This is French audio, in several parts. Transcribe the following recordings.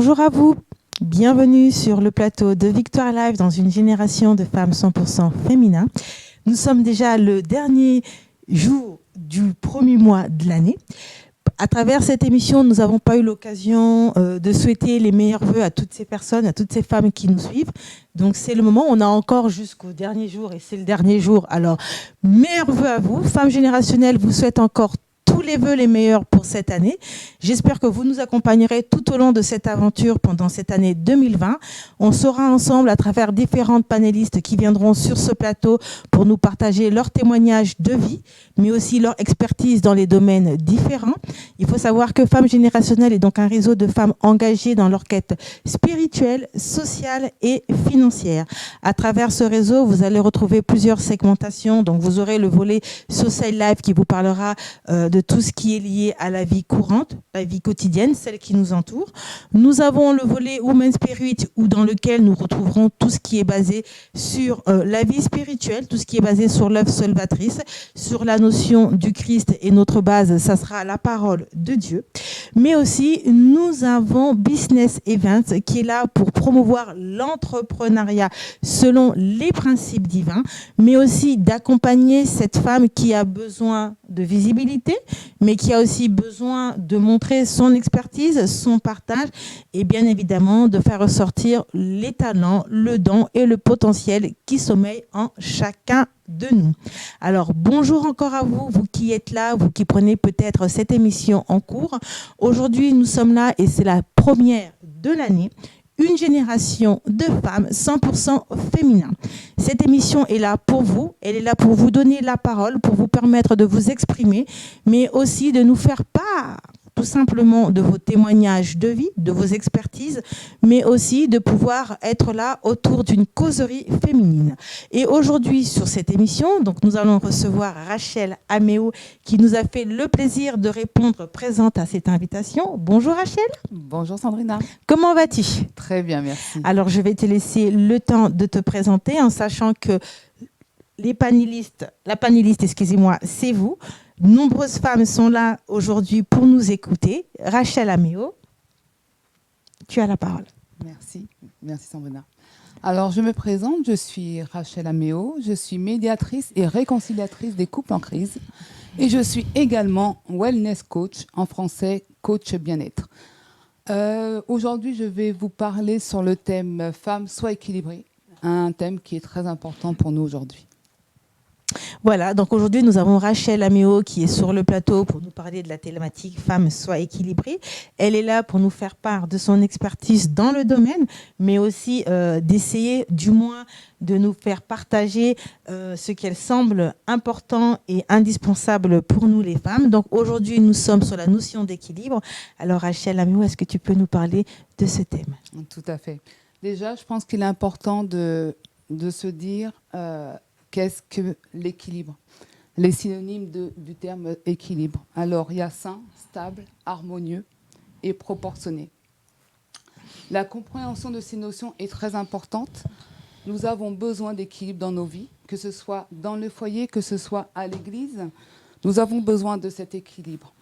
Bonjour à vous, bienvenue sur le plateau de Victoire Live dans une génération de femmes 100% féminin. Nous sommes déjà le dernier jour du premier mois de l'année. À travers cette émission, nous n'avons pas eu l'occasion de souhaiter les meilleurs vœux à toutes ces personnes, à toutes ces femmes qui nous suivent. Donc c'est le moment, on a encore jusqu'au dernier jour et c'est le dernier jour. Alors, meilleurs vœux à vous. Femmes générationnelles vous souhaite encore tous les vœux les meilleurs pour cette année. J'espère que vous nous accompagnerez tout au long de cette aventure pendant cette année 2020. On sera ensemble à travers différentes panélistes qui viendront sur ce plateau pour nous partager leurs témoignages de vie, mais aussi leur expertise dans les domaines différents. Il faut savoir que Femmes Générationnelles est donc un réseau de femmes engagées dans leur quête spirituelle, sociale et financière. À travers ce réseau, vous allez retrouver plusieurs segmentations. Donc, vous aurez le volet Social Life qui vous parlera de tout ce qui est lié à la vie courante, la vie quotidienne, celle qui nous entoure. Nous avons le volet Women Spirit dans lequel nous retrouverons tout ce qui est basé sur la vie spirituelle, tout ce qui est basé sur l'œuvre salvatrice, sur la notion du Christ et notre base, ça sera la parole de Dieu. Mais aussi, nous avons Business Events qui est là pour promouvoir l'entrepreneuriat selon les principes divins, mais aussi d'accompagner cette femme qui a besoin de visibilité, mais qui a aussi besoin de montrer son expertise, son partage et bien évidemment de faire ressortir les talents, le don et le potentiel qui sommeillent en chacun de nous. Alors, bonjour encore à vous, vous qui êtes là, vous qui prenez peut-être cette émission en cours. Aujourd'hui, nous sommes là et c'est la première de l'année. Une génération de femmes 100% féminin. Cette émission est là pour vous. Elle est là pour vous donner la parole, pour vous permettre de vous exprimer, mais aussi de nous faire part tout simplement de vos témoignages de vie, de vos expertises, mais aussi de pouvoir être là autour d'une causerie féminine. Et aujourd'hui, sur cette émission, donc nous allons recevoir Rachel Améo, qui nous a fait le plaisir de répondre présente à cette invitation. Bonjour Rachel. Bonjour Sandrina. Comment vas-tu? Très bien, merci. Alors, je vais te laisser le temps de te présenter en sachant que la panéliste, excusez-moi, c'est vous. Nombreuses femmes sont là aujourd'hui pour nous écouter. Rachel Améo, tu as la parole. Merci Sandrina. Alors, je me présente, je suis Rachel Améo, je suis médiatrice et réconciliatrice des couples en crise et je suis également wellness coach, en français coach bien-être. Aujourd'hui, je vais vous parler sur le thème « Femmes, sois équilibrées », un thème qui est très important pour nous aujourd'hui. Voilà, donc aujourd'hui, nous avons Rachel Améo qui est sur le plateau pour nous parler de la thématique « Femmes, sois équilibrées ». Elle est là pour nous faire part de son expertise dans le domaine, mais aussi d'essayer, du moins, de nous faire partager ce qu'elle semble important et indispensable pour nous les femmes. Donc aujourd'hui, nous sommes sur la notion d'équilibre. Alors Rachel Améo, est-ce que tu peux nous parler de ce thème? Tout à fait. Déjà, je pense qu'il est important de se dire qu'est-ce que l'équilibre? Les synonymes du terme équilibre. Alors, il y a sain, stable, harmonieux et proportionné. La compréhension de ces notions est très importante. Nous avons besoin d'équilibre dans nos vies, que ce soit dans le foyer, que ce soit à l'église. Nous avons besoin de cet équilibre.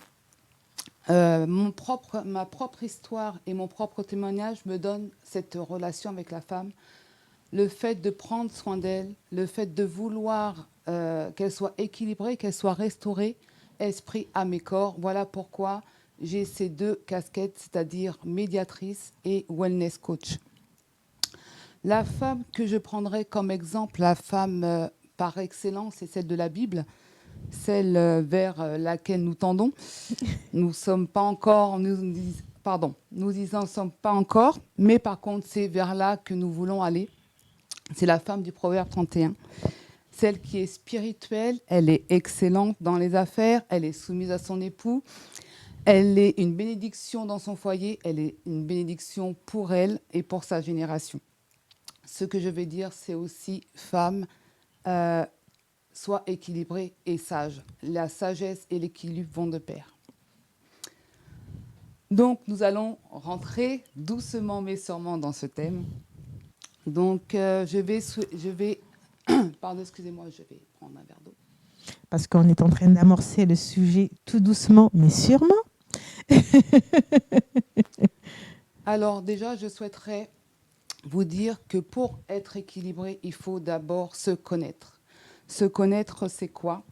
Ma propre histoire et mon propre témoignage me donnent cette relation avec la femme. Le fait de prendre soin d'elle, le fait de vouloir qu'elle soit équilibrée, qu'elle soit restaurée, esprit, âme et corps. Voilà pourquoi j'ai ces deux casquettes, c'est-à-dire médiatrice et wellness coach. La femme que je prendrai comme exemple, la femme par excellence, c'est celle de la Bible, celle vers laquelle nous tendons. Nous sommes pas encore, nous y en sommes pas encore, mais par contre, c'est vers là que nous voulons aller. C'est la femme du Proverbe 31. Celle qui est spirituelle, elle est excellente dans les affaires, elle est soumise à son époux, elle est une bénédiction dans son foyer, elle est une bénédiction pour elle et pour sa génération. Ce que je vais dire, c'est aussi femme, soit équilibrée et sage. La sagesse et l'équilibre vont de pair. Donc, nous allons rentrer doucement mais sûrement dans ce thème. Donc, je vais pardon, excusez-moi, je vais prendre un verre d'eau. Parce qu'on est en train d'amorcer le sujet tout doucement, mais sûrement. Alors déjà, je souhaiterais vous dire que pour être équilibré, il faut d'abord se connaître. Se connaître, c'est quoi?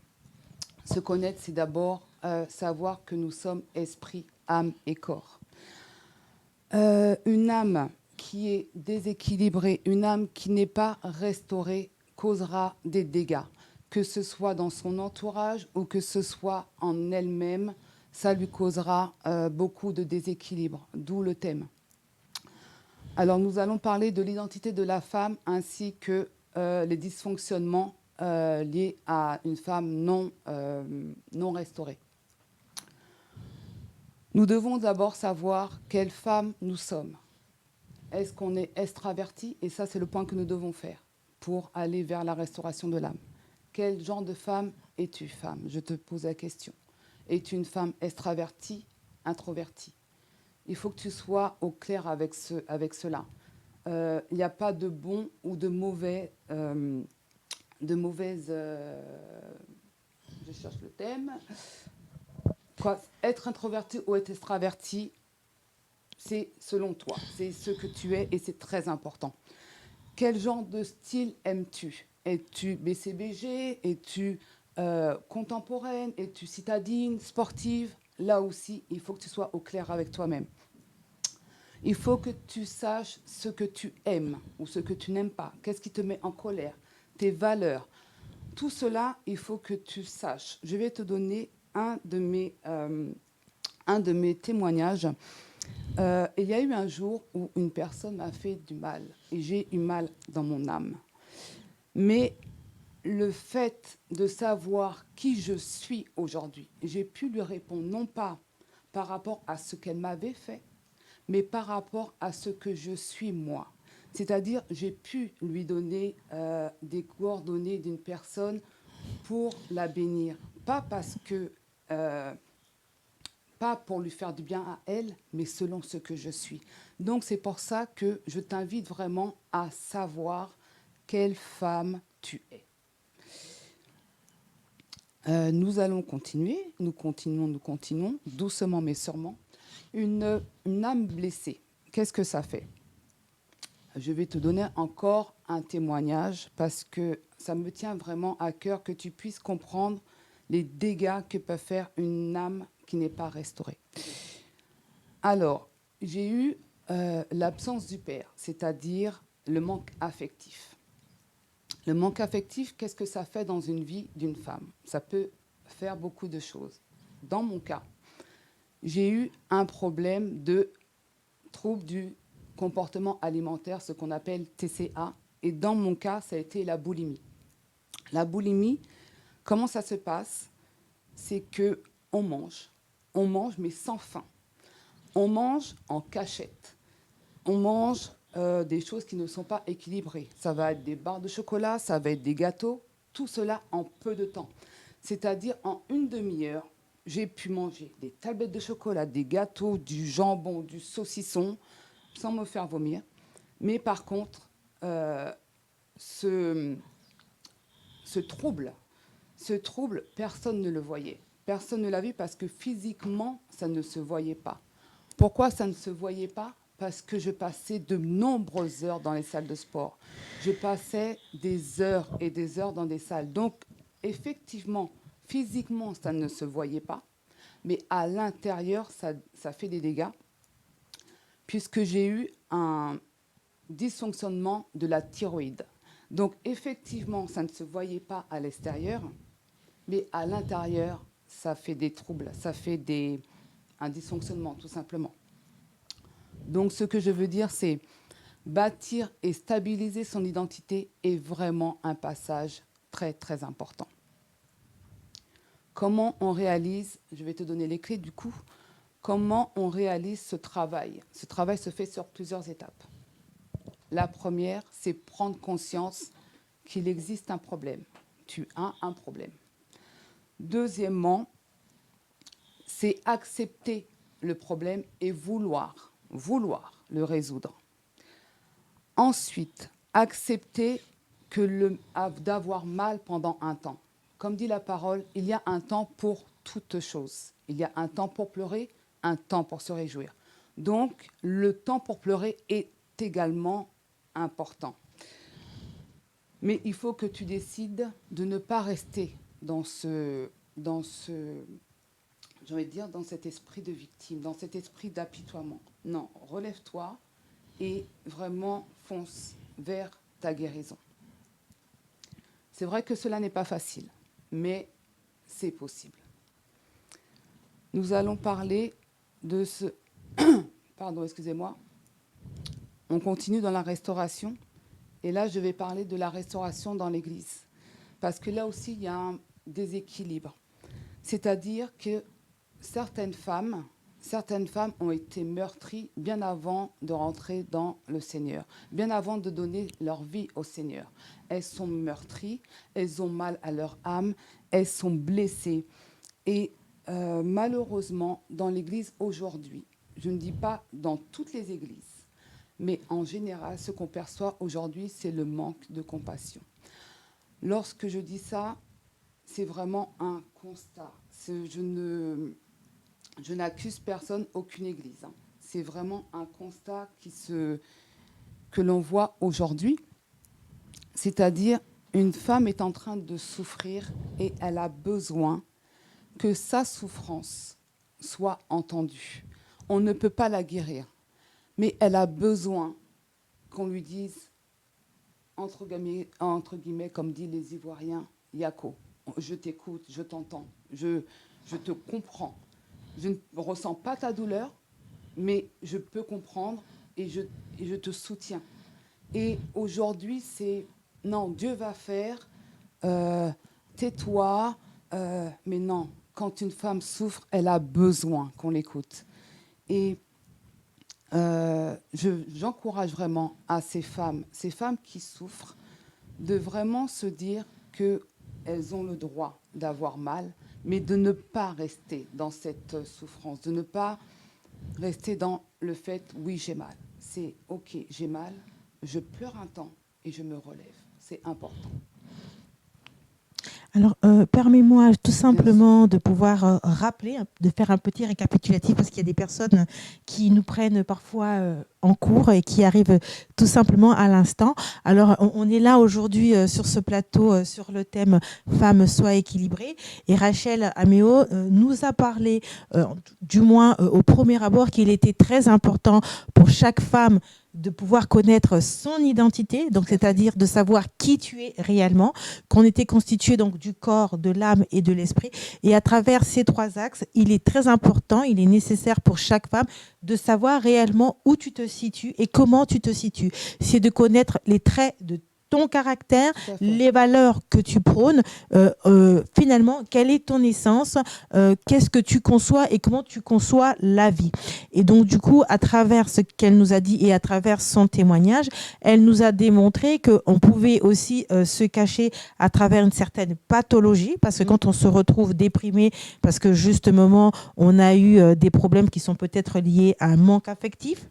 Se connaître, c'est d'abord savoir que nous sommes esprit, âme et corps. Une âme qui est déséquilibrée, une âme qui n'est pas restaurée, causera des dégâts, que ce soit dans son entourage ou que ce soit en elle-même, ça lui causera beaucoup de déséquilibre, d'où le thème. Alors nous allons parler de l'identité de la femme ainsi que les dysfonctionnements liés à une femme non restaurée. Nous devons d'abord savoir quelle femme nous sommes. Est-ce qu'on est extraverti? Et ça, c'est le point que nous devons faire pour aller vers la restauration de l'âme. Quel genre de femme es-tu, femme? Je te pose la question. Es-tu une femme extravertie, introvertie? Il faut que tu sois au clair avec cela. Il n'y a pas de bon ou de mauvais, je cherche le thème. Quoi, être introverti ou être extraverti, c'est selon toi, c'est ce que tu es et c'est très important. Quel genre de style aimes-tu? Es-tu BCBG? Es-tu contemporaine? Es-tu citadine, sportive? Là aussi, il faut que tu sois au clair avec toi-même. Il faut que tu saches ce que tu aimes ou ce que tu n'aimes pas. Qu'est-ce qui te met en colère? Tes valeurs. Tout cela, il faut que tu saches. Je vais te donner un de mes témoignages. Il y a eu un jour où une personne m'a fait du mal et j'ai eu mal dans mon âme. Mais le fait de savoir qui je suis aujourd'hui, j'ai pu lui répondre non pas par rapport à ce qu'elle m'avait fait, mais par rapport à ce que je suis moi. C'est-à-dire, j'ai pu lui donner des coordonnées d'une personne pour la bénir. Pas parce que... pas pour lui faire du bien à elle, mais selon ce que je suis. Donc c'est pour ça que je t'invite vraiment à savoir quelle femme tu es. Nous allons continuer, nous continuons, doucement mais sûrement. Une âme blessée, qu'est-ce que ça fait? Je vais te donner encore un témoignage parce que ça me tient vraiment à cœur que tu puisses comprendre les dégâts que peut faire une âme qui n'est pas restaurée. Alors, j'ai eu l'absence du père, c'est-à-dire le manque affectif. Le manque affectif, qu'est-ce que ça fait dans une vie d'une femme? Ça peut faire beaucoup de choses. Dans mon cas, j'ai eu un problème de trouble du comportement alimentaire, ce qu'on appelle TCA, et dans mon cas, ça a été la boulimie. La boulimie, comment ça se passe? C'est qu'on mange mais sans faim. On mange en cachette. On mange des choses qui ne sont pas équilibrées. Ça va être des barres de chocolat, ça va être des gâteaux, tout cela en peu de temps. C'est-à-dire en une demi-heure, j'ai pu manger des tablettes de chocolat, des gâteaux, du jambon, du saucisson, sans me faire vomir. Mais par contre, ce trouble, personne ne le voyait. Personne ne l'a vu parce que physiquement, ça ne se voyait pas. Pourquoi ça ne se voyait pas? Parce que je passais de nombreuses heures dans les salles de sport. Je passais des heures et des heures dans des salles. Donc, effectivement, physiquement, ça ne se voyait pas. Mais à l'intérieur, ça fait des dégâts. Puisque j'ai eu un dysfonctionnement de la thyroïde. Donc, effectivement, ça ne se voyait pas à l'extérieur. Mais à l'intérieur, ça fait des troubles. Ça fait un dysfonctionnement, tout simplement. Donc, ce que je veux dire, c'est bâtir et stabiliser son identité est vraiment un passage très, très important. Comment on réalise, je vais te donner les clés du coup, comment on réalise ce travail? Ce travail se fait sur plusieurs étapes. La première, c'est prendre conscience qu'il existe un problème. Tu as un problème. Deuxièmement, c'est accepter le problème et vouloir le résoudre. Ensuite, accepter d'avoir mal pendant un temps. Comme dit la parole, il y a un temps pour toutes choses. Il y a un temps pour pleurer, un temps pour se réjouir. Donc, le temps pour pleurer est également important. Mais il faut que tu décides de ne pas rester dans j'ai envie de dire, dans cet esprit de victime, dans cet esprit d'apitoiement. Non, relève-toi et vraiment fonce vers ta guérison. C'est vrai que cela n'est pas facile, mais c'est possible. Nous allons parler de ce... Pardon, excusez-moi. On continue dans la restauration. Et là, je vais parler de la restauration dans l'Église. Parce que là aussi, il y a un déséquilibre. C'est-à-dire que certaines femmes ont été meurtries bien avant de rentrer dans le Seigneur, bien avant de donner leur vie au Seigneur. Elles sont meurtries, elles ont mal à leur âme, elles sont blessées. Et malheureusement, dans l'Église aujourd'hui, je ne dis pas dans toutes les églises, mais en général, ce qu'on perçoit aujourd'hui, c'est le manque de compassion. Lorsque je dis ça, c'est vraiment un constat. Je n'accuse personne, aucune église. Hein. C'est vraiment un constat que l'on voit aujourd'hui. C'est-à-dire, une femme est en train de souffrir et elle a besoin que sa souffrance soit entendue. On ne peut pas la guérir, mais elle a besoin qu'on lui dise, entre guillemets, comme disent les Ivoiriens, Yako, je t'écoute, je t'entends, je te comprends. Je ne ressens pas ta douleur, mais je peux comprendre et je te soutiens. Et aujourd'hui, c'est, non, Dieu va faire, tais-toi, mais non, quand une femme souffre, elle a besoin qu'on l'écoute. Et j'encourage vraiment à ces femmes qui souffrent, de vraiment se dire qu'elles ont le droit d'avoir mal, mais de ne pas rester dans cette souffrance, de ne pas rester dans le fait « oui, j'ai mal ». C'est « ok, j'ai mal, je pleure un temps et je me relève ». C'est important. Alors, permets-moi tout simplement de pouvoir rappeler, de faire un petit récapitulatif, parce qu'il y a des personnes qui nous prennent parfois en cours et qui arrivent tout simplement à l'instant. Alors, on est là aujourd'hui sur ce plateau sur le thème « Femmes, sois équilibrées ». Et Rachel Améo nous a parlé, du moins au premier abord, qu'il était très important pour chaque femme de pouvoir connaître son identité, donc c'est-à-dire de savoir qui tu es réellement, qu'on était constitué donc du corps, de l'âme et de l'esprit. Et à travers ces trois axes, il est très important, il est nécessaire pour chaque femme de savoir réellement où tu te situes et comment tu te situes. C'est de connaître les traits de ton caractère, les valeurs que tu prônes, finalement, quelle est ton essence, qu'est-ce que tu conçois et comment tu conçois la vie. Et donc, du coup, à travers ce qu'elle nous a dit et à travers son témoignage, elle nous a démontré qu'on pouvait aussi se cacher à travers une certaine pathologie, parce que quand on se retrouve déprimé, parce que justement, on a eu des problèmes qui sont peut-être liés à un manque affectif.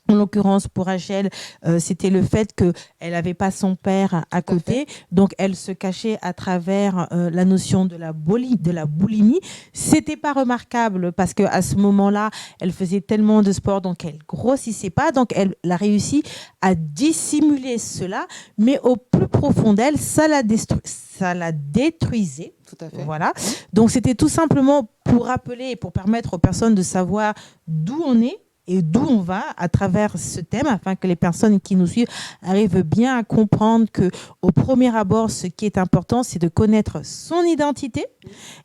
En l'occurrence, pour Rachel, c'était le fait qu'elle n'avait pas son père à côté. Donc, elle se cachait à travers la notion de la boulimie. C'était pas remarquable parce qu'à ce moment-là, elle faisait tellement de sport, donc elle grossissait pas. Donc, elle a réussi à dissimuler cela. Mais au plus profond d'elle, ça la détruisait. Tout à fait. Voilà. Donc, c'était tout simplement pour rappeler et pour permettre aux personnes de savoir d'où on est et d'où on va à travers ce thème, afin que les personnes qui nous suivent arrivent bien à comprendre qu'au premier abord, ce qui est important, c'est de connaître son identité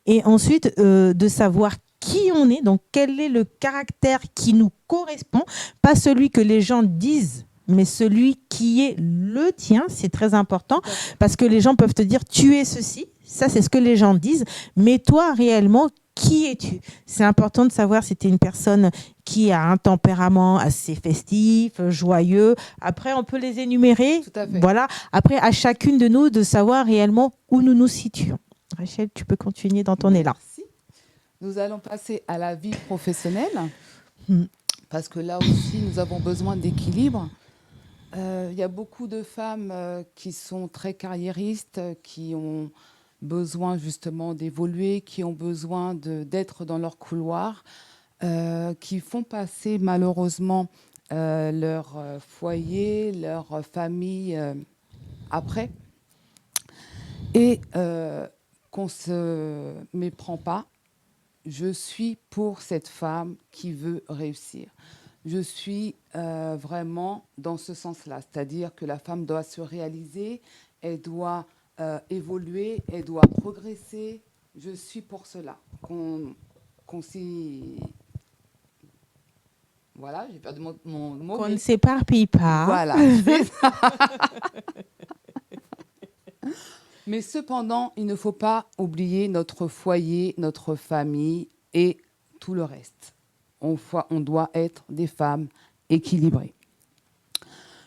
et ensuite de savoir qui on est, donc quel est le caractère qui nous correspond, pas celui que les gens disent, mais celui qui est le tien. C'est très important parce que les gens peuvent te dire tu es ceci, ça c'est ce que les gens disent, mais toi réellement, qui es-tu? C'est important de savoir si tu es une personne qui a un tempérament assez festif, joyeux. Après, on peut les énumérer. Tout à fait. Voilà. Après, à chacune de nous de savoir réellement où nous nous situons. Rachel, tu peux continuer dans ton élan. Merci. Nous allons passer à la vie professionnelle, parce que là aussi, nous avons besoin d'équilibre. Il y a beaucoup de femmes qui sont très carriéristes, qui ont besoin justement d'évoluer, qui ont besoin d'être dans leur couloir. qui font passer malheureusement leur foyer, leur famille après, et qu'on ne se méprend pas. Je suis pour cette femme qui veut réussir. Je suis vraiment dans ce sens-là, c'est-à-dire que la femme doit se réaliser, elle doit évoluer, elle doit progresser. Je suis pour cela. Qu'on s'y... Voilà, j'ai perdu mon mot. Qu'on ne s'éparpille pas. Voilà, c'est ça. Mais cependant, il ne faut pas oublier notre foyer, notre famille et tout le reste. On doit être des femmes équilibrées.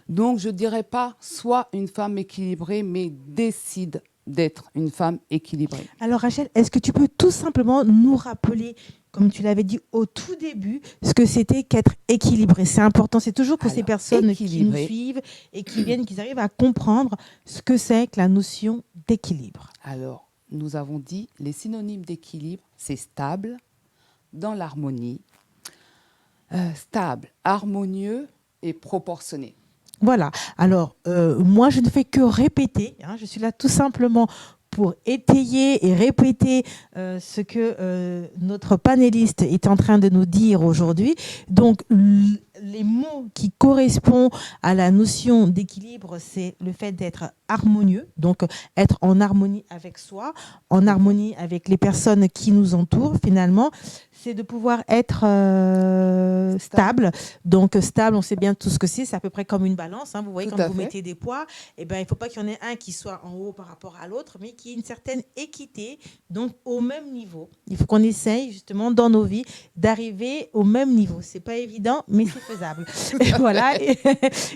Donc, je ne dirais pas soit une femme équilibrée, mais décide d'être une femme équilibrée. Alors Rachel, est-ce que tu peux tout simplement nous rappeler, comme tu l'avais dit au tout début, ce que c'était qu'être équilibré? C'est important, c'est toujours pour ces personnes qui nous suivent et qui viennent, qu'ils arrivent à comprendre ce que c'est que la notion d'équilibre. Alors, nous avons dit, les synonymes d'équilibre, c'est stable, dans l'harmonie, stable, harmonieux et proportionné. Voilà. Alors, moi, je ne fais que répéter. Je suis là tout simplement pour étayer et répéter ce que notre panéliste est en train de nous dire aujourd'hui. Donc, les mots qui correspondent à la notion d'équilibre, c'est le fait d'être harmonieux, donc être en harmonie avec soi, en harmonie avec les personnes qui nous entourent finalement. C'est de pouvoir être stable. Donc stable, on sait bien tout ce que c'est à peu près comme une balance. Vous voyez, quand vous mettez des poids, il ne faut pas qu'il y en ait un qui soit en haut par rapport à l'autre, mais qu'il y ait une certaine équité, donc au même niveau. Il faut qu'on essaye justement dans nos vies d'arriver au même niveau. C'est pas évident, mais c'est faisable. Et voilà.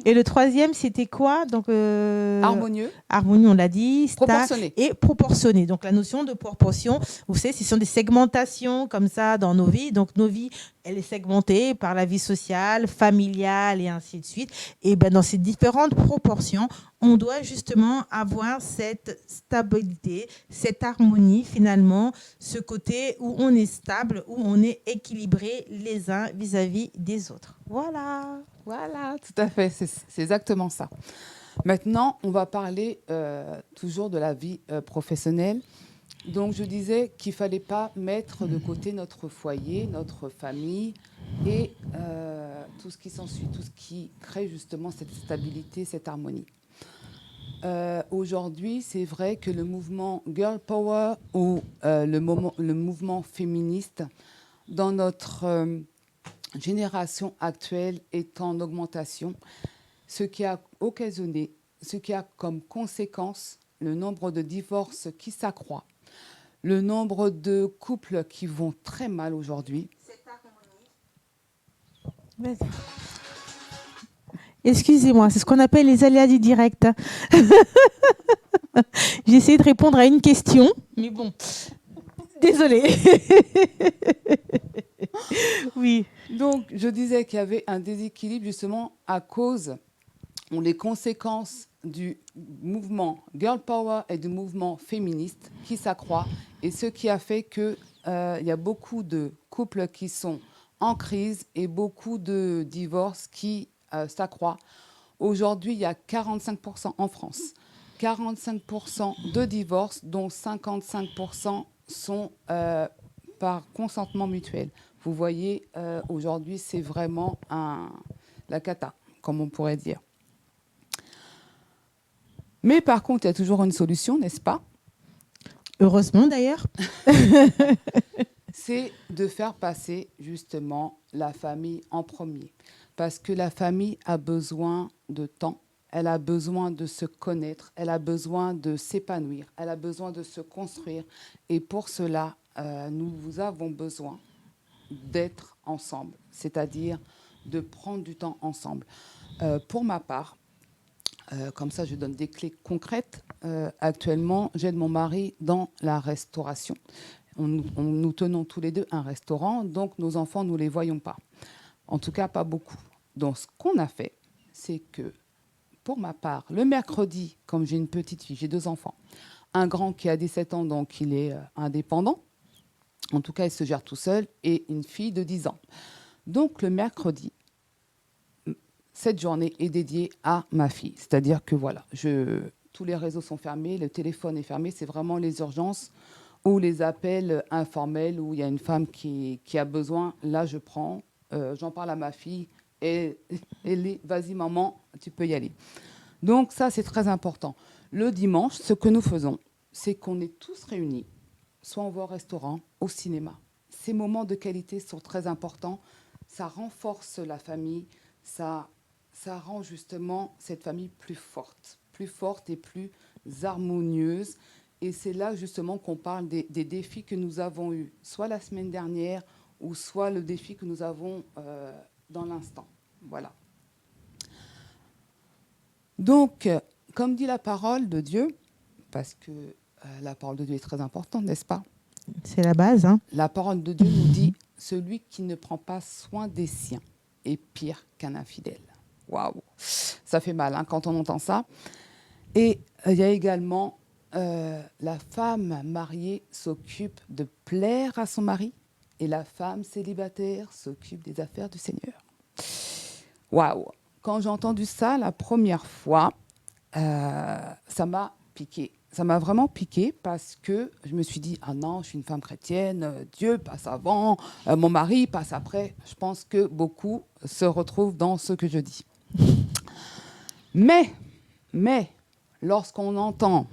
Et le troisième, c'était quoi? Donc harmonieux. Harmonieux, on l'a dit. Proportionné. Et proportionné. Donc la notion de proportion, vous savez, ce sont des segmentations comme ça dans nos vies. Donc nos vies, elle est segmentée par la vie sociale, familiale et ainsi de suite. Et dans ces différentes proportions, on doit justement avoir cette stabilité, cette harmonie finalement, ce côté où on est stable, où on est équilibré les uns vis-à-vis des autres. Voilà. Voilà, tout à fait, c'est exactement ça. Maintenant, on va parler toujours de la vie professionnelle. Donc, je disais qu'il ne fallait pas mettre de côté notre foyer, notre famille et tout ce qui s'ensuit, tout ce qui crée justement cette stabilité, cette harmonie. Aujourd'hui, c'est vrai que le mouvement Girl Power ou le mouvement féministe dans notre génération actuelle est en augmentation, ce qui a occasionné, ce qui a comme conséquence le nombre de divorces qui s'accroît, le nombre de couples qui vont très mal aujourd'hui. Vas-y. Excusez-moi, c'est ce qu'on appelle les aléas du direct. J'ai essayé de répondre à une question, mais bon, désolée. Oui. Donc, je disais qu'il y avait un déséquilibre justement à cause des conséquences du mouvement Girl Power et du mouvement féministe qui s'accroît, et ce qui a fait qu'il y a beaucoup de couples qui sont en crise et beaucoup de divorces qui s'accroît. Aujourd'hui, il y a 45% en France, 45% de divorces, dont 55% sont par consentement mutuel. Vous voyez, aujourd'hui, c'est vraiment la cata, comme on pourrait dire. Mais par contre, il y a toujours une solution, n'est-ce pas? Heureusement, d'ailleurs. C'est de faire passer justement la famille en premier. Parce que la famille a besoin de temps, elle a besoin de se connaître, elle a besoin de s'épanouir, elle a besoin de se construire. Et pour cela, nous avons besoin d'être ensemble, c'est-à-dire de prendre du temps ensemble. Pour ma part, comme ça je donne des clés concrètes, actuellement j'aide mon mari dans la restauration. Nous tenons tous les deux un restaurant, donc nos enfants, nous ne les voyons pas. En tout cas, pas beaucoup. Donc, ce qu'on a fait, c'est que, pour ma part, le mercredi, comme j'ai une petite fille, j'ai 2 enfants, un grand qui a 17 ans, donc il est indépendant. En tout cas, il se gère tout seul, et une fille de 10 ans. Donc, le mercredi, cette journée est dédiée à ma fille. C'est-à-dire que voilà, tous les réseaux sont fermés, le téléphone est fermé, c'est vraiment les urgences ou les appels informels où il y a une femme qui a besoin. Là, je prends, j'en parle à ma fille et elle est, vas-y maman, tu peux y aller. Donc ça, c'est très important. Le dimanche, ce que nous faisons, c'est qu'on est tous réunis, soit on va au restaurant, au cinéma. Ces moments de qualité sont très importants. Ça renforce la famille, ça rend justement cette famille plus forte et plus harmonieuse. Et c'est là justement qu'on parle des défis que nous avons eus, soit la semaine dernière, ou soit le défi que nous avons dans l'instant. Voilà. Donc, comme dit la parole de Dieu, parce que la parole de Dieu est très importante, n'est-ce pas? C'est la base, hein. La parole de Dieu nous dit « Celui qui ne prend pas soin des siens est pire qu'un infidèle ». Waouh, ça fait mal hein, quand on entend ça. Et il y a également la femme mariée s'occupe de plaire à son mari et la femme célibataire s'occupe des affaires du Seigneur. Waouh, quand j'ai entendu ça la première fois, ça m'a piqué. Ça m'a vraiment piqué parce que je me suis dit, ah non, je suis une femme chrétienne, Dieu passe avant, mon mari passe après. Je pense que beaucoup se retrouvent dans ce que je dis. Mais, lorsqu'on entend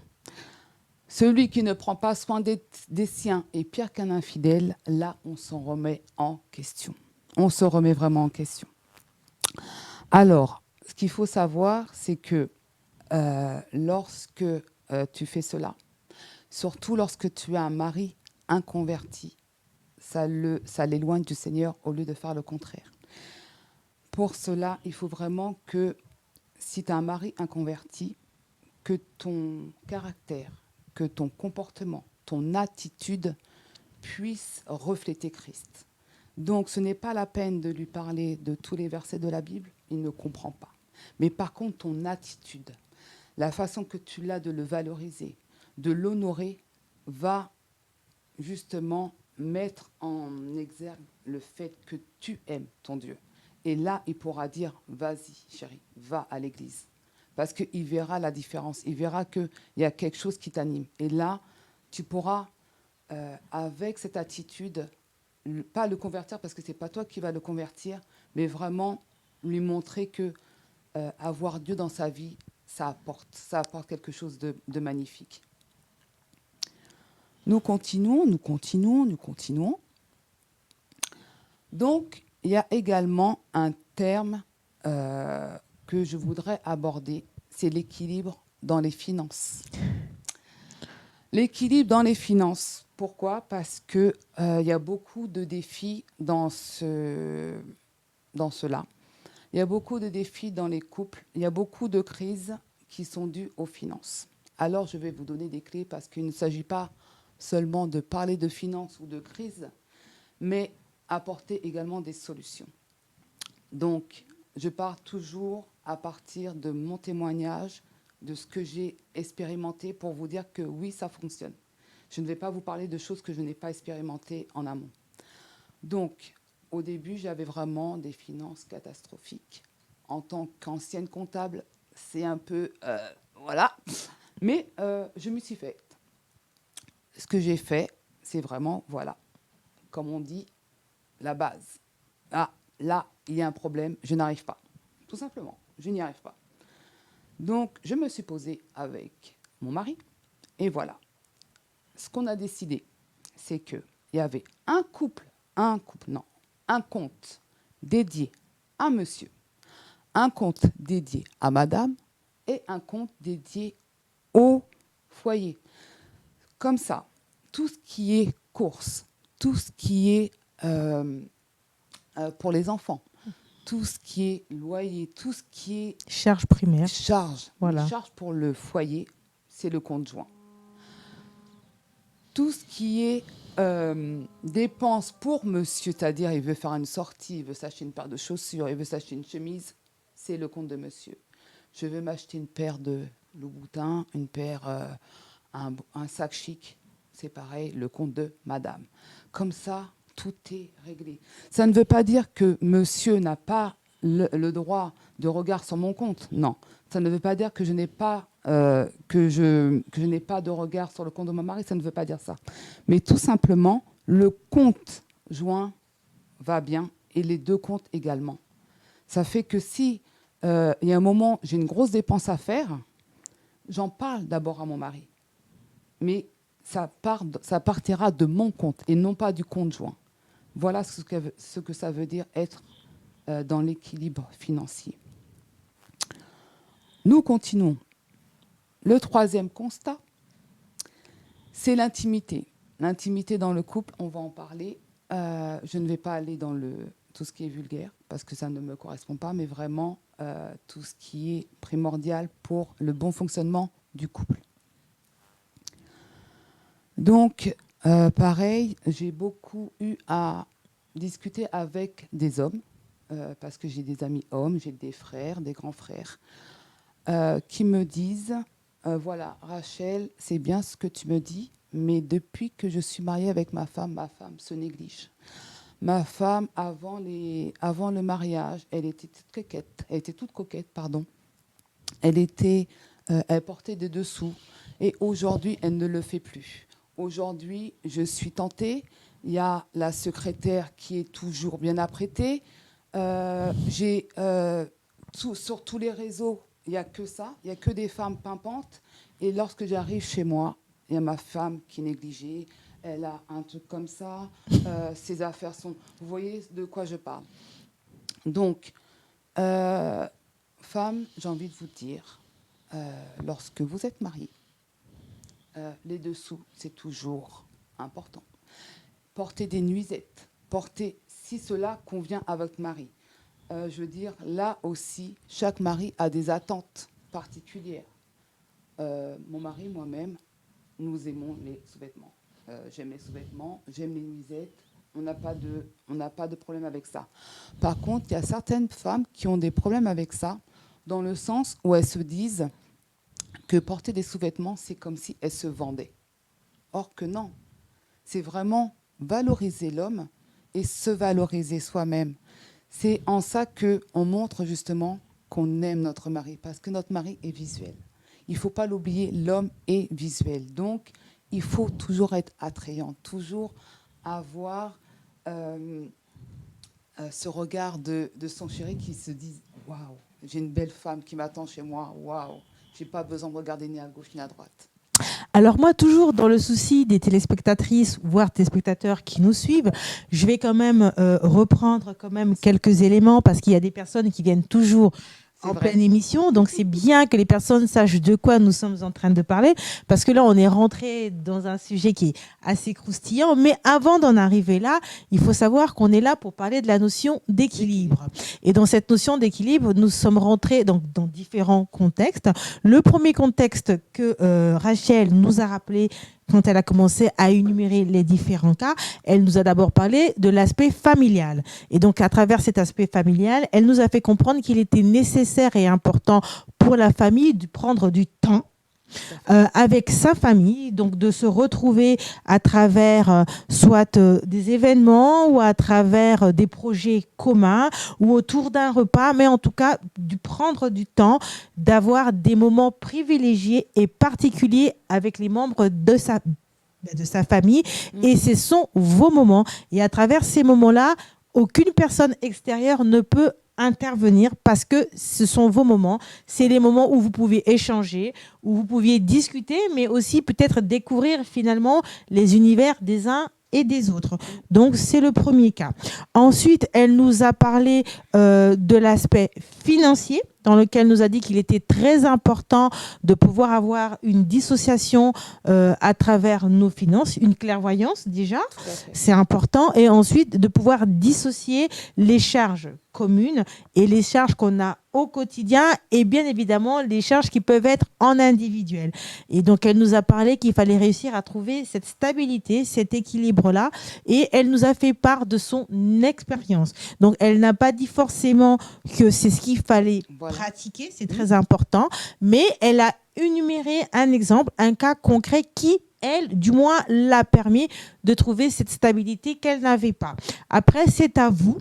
celui qui ne prend pas soin des siens est pire qu'un infidèle, là, on s'en remet en question. On se remet vraiment en question. Alors, ce qu'il faut savoir, c'est que lorsque tu fais cela, surtout lorsque tu as un mari inconverti, ça l'éloigne du Seigneur au lieu de faire le contraire. Pour cela, il faut vraiment que, si tu as un mari inconverti, que ton caractère, que ton comportement, ton attitude puisse refléter Christ. Donc, ce n'est pas la peine de lui parler de tous les versets de la Bible, il ne comprend pas. Mais par contre, ton attitude, la façon que tu l'as de le valoriser, de l'honorer, va justement mettre en exergue le fait que tu aimes ton Dieu. Et là, il pourra dire, vas-y chérie, va à l'église. Parce qu'il verra la différence, il verra qu'il y a quelque chose qui t'anime. Et là, tu pourras, avec cette attitude, pas le convertir parce que ce n'est pas toi qui vas le convertir, mais vraiment lui montrer que avoir Dieu dans sa vie, ça apporte quelque chose de magnifique. Nous continuons. Donc, il y a également un terme que je voudrais aborder, c'est l'équilibre dans les finances. L'équilibre dans les finances. Pourquoi ? Parce qu'il y a beaucoup de défis dans cela. Il y a beaucoup de défis dans les couples. Il y a beaucoup de crises qui sont dues aux finances. Alors, je vais vous donner des clés parce qu'il ne s'agit pas seulement de parler de finances ou de crise, mais apporter également des solutions. Donc, je pars toujours à partir de mon témoignage, de ce que j'ai expérimenté pour vous dire que oui, ça fonctionne. Je ne vais pas vous parler de choses que je n'ai pas expérimentées en amont. Donc, au début, j'avais vraiment des finances catastrophiques. En tant qu'ancienne comptable, c'est un peu... voilà. Mais je m'y suis faite. Ce que j'ai fait, c'est vraiment, voilà, comme on dit, la base. Ah, là, il y a un problème, je n'arrive pas. Tout simplement, je n'y arrive pas. Donc, je me suis posée avec mon mari, et voilà. Ce qu'on a décidé, c'est qu'il y avait un compte dédié à monsieur, un compte dédié à madame, et un compte dédié au foyer. Comme ça, tout ce qui est courses, tout ce qui est pour les enfants, tout ce qui est loyer, tout ce qui est charge primaire, voilà. Charge pour le foyer, c'est le compte joint. Tout ce qui est dépenses pour monsieur, c'est-à-dire il veut faire une sortie, il veut s'acheter une paire de chaussures, il veut s'acheter une chemise, c'est le compte de monsieur. Je veux m'acheter une paire de Louboutin, une paire, un sac chic, c'est pareil, le compte de madame. Comme ça, tout est réglé. Ça ne veut pas dire que monsieur n'a pas le droit de regard sur mon compte. Non. Ça ne veut pas dire que je n'ai pas, que je n'ai pas de regard sur le compte de mon mari. Ça ne veut pas dire ça. Mais tout simplement, le compte joint va bien et les deux comptes également. Ça fait que si il y a un moment, j'ai une grosse dépense à faire, j'en parle d'abord à mon mari. Mais ça partira de mon compte et non pas du compte joint. Voilà ce que ça veut dire être dans l'équilibre financier. Nous continuons. Le troisième constat, c'est l'intimité. L'intimité dans le couple, on va en parler. Je ne vais pas aller dans tout ce qui est vulgaire, parce que ça ne me correspond pas, mais vraiment tout ce qui est primordial pour le bon fonctionnement du couple. Donc, pareil, j'ai beaucoup eu à discuter avec des hommes, parce que j'ai des amis hommes, j'ai des frères, des grands frères, qui me disent, voilà, Rachel, c'est bien ce que tu me dis, mais depuis que je suis mariée avec ma femme se néglige. Ma femme, avant le mariage, elle était toute coquette, pardon. Elle portait des dessous, et aujourd'hui, elle ne le fait plus. Aujourd'hui, je suis tentée. Il y a la secrétaire qui est toujours bien apprêtée. Sur tous les réseaux, il n'y a que ça. Il n'y a que des femmes pimpantes. Et lorsque j'arrive chez moi, il y a ma femme qui est négligée. Elle a un truc comme ça. Ses affaires sont... Vous voyez de quoi je parle. Donc, femme, j'ai envie de vous dire, lorsque vous êtes mariée, les dessous, c'est toujours important. Portez des nuisettes. Portez, si cela convient à votre mari. Je veux dire, là aussi, chaque mari a des attentes particulières. Mon mari, moi-même, nous aimons les sous-vêtements. J'aime les sous-vêtements, j'aime les nuisettes. On n'a pas de problème avec ça. Par contre, il y a certaines femmes qui ont des problèmes avec ça, dans le sens où elles se disent que porter des sous-vêtements, c'est comme si elles se vendaient. Or que non. C'est vraiment valoriser l'homme et se valoriser soi-même. C'est en ça qu'on montre justement qu'on aime notre mari, parce que notre mari est visuel. Il ne faut pas l'oublier, l'homme est visuel. Donc, il faut toujours être attrayant, toujours avoir ce regard de son chéri qui se dit « Waouh, j'ai une belle femme qui m'attend chez moi, waouh, je n'ai pas besoin de regarder ni à gauche ni à droite. » Alors moi, toujours dans le souci des téléspectatrices, voire téléspectateurs qui nous suivent, je vais quand même reprendre quand même quelques éléments, parce qu'il y a des personnes qui viennent toujours en pleine émission, donc c'est bien que les personnes sachent de quoi nous sommes en train de parler, parce que là on est rentré dans un sujet qui est assez croustillant, mais avant d'en arriver là, il faut savoir qu'on est là pour parler de la notion d'équilibre. Et dans cette notion d'équilibre, nous sommes rentrés dans différents contextes. Le premier contexte que Rachel nous a rappelé quand elle a commencé à énumérer les différents cas, elle nous a d'abord parlé de l'aspect familial. Et donc, à travers cet aspect familial, elle nous a fait comprendre qu'il était nécessaire et important pour la famille de prendre du temps avec sa famille, donc de se retrouver à travers soit des événements ou à travers des projets communs ou autour d'un repas, mais en tout cas de prendre du temps, d'avoir des moments privilégiés et particuliers avec les membres de sa famille. Et ce sont vos moments. Et à travers ces moments-là, aucune personne extérieure ne peut intervenir, parce que ce sont vos moments. C'est les moments où vous pouvez échanger, où vous pouviez discuter, mais aussi peut-être découvrir finalement les univers des uns et des autres. Donc, c'est le premier cas. Ensuite, elle nous a parlé de l'aspect financier, dans lequel nous a dit qu'il était très important de pouvoir avoir une dissociation à travers nos finances, une clairvoyance déjà, c'est important, et ensuite de pouvoir dissocier les charges communes et les charges qu'on a au quotidien, et bien évidemment les charges qui peuvent être en individuel. Et donc elle nous a parlé qu'il fallait réussir à trouver cette stabilité, cet équilibre-là, et elle nous a fait part de son expérience. Donc elle n'a pas dit forcément que c'est ce qu'il fallait pratiquer, c'est très important, mais elle a énuméré un exemple, un cas concret qui elle, du moins, l'a permis de trouver cette stabilité qu'elle n'avait pas. Après, c'est à vous,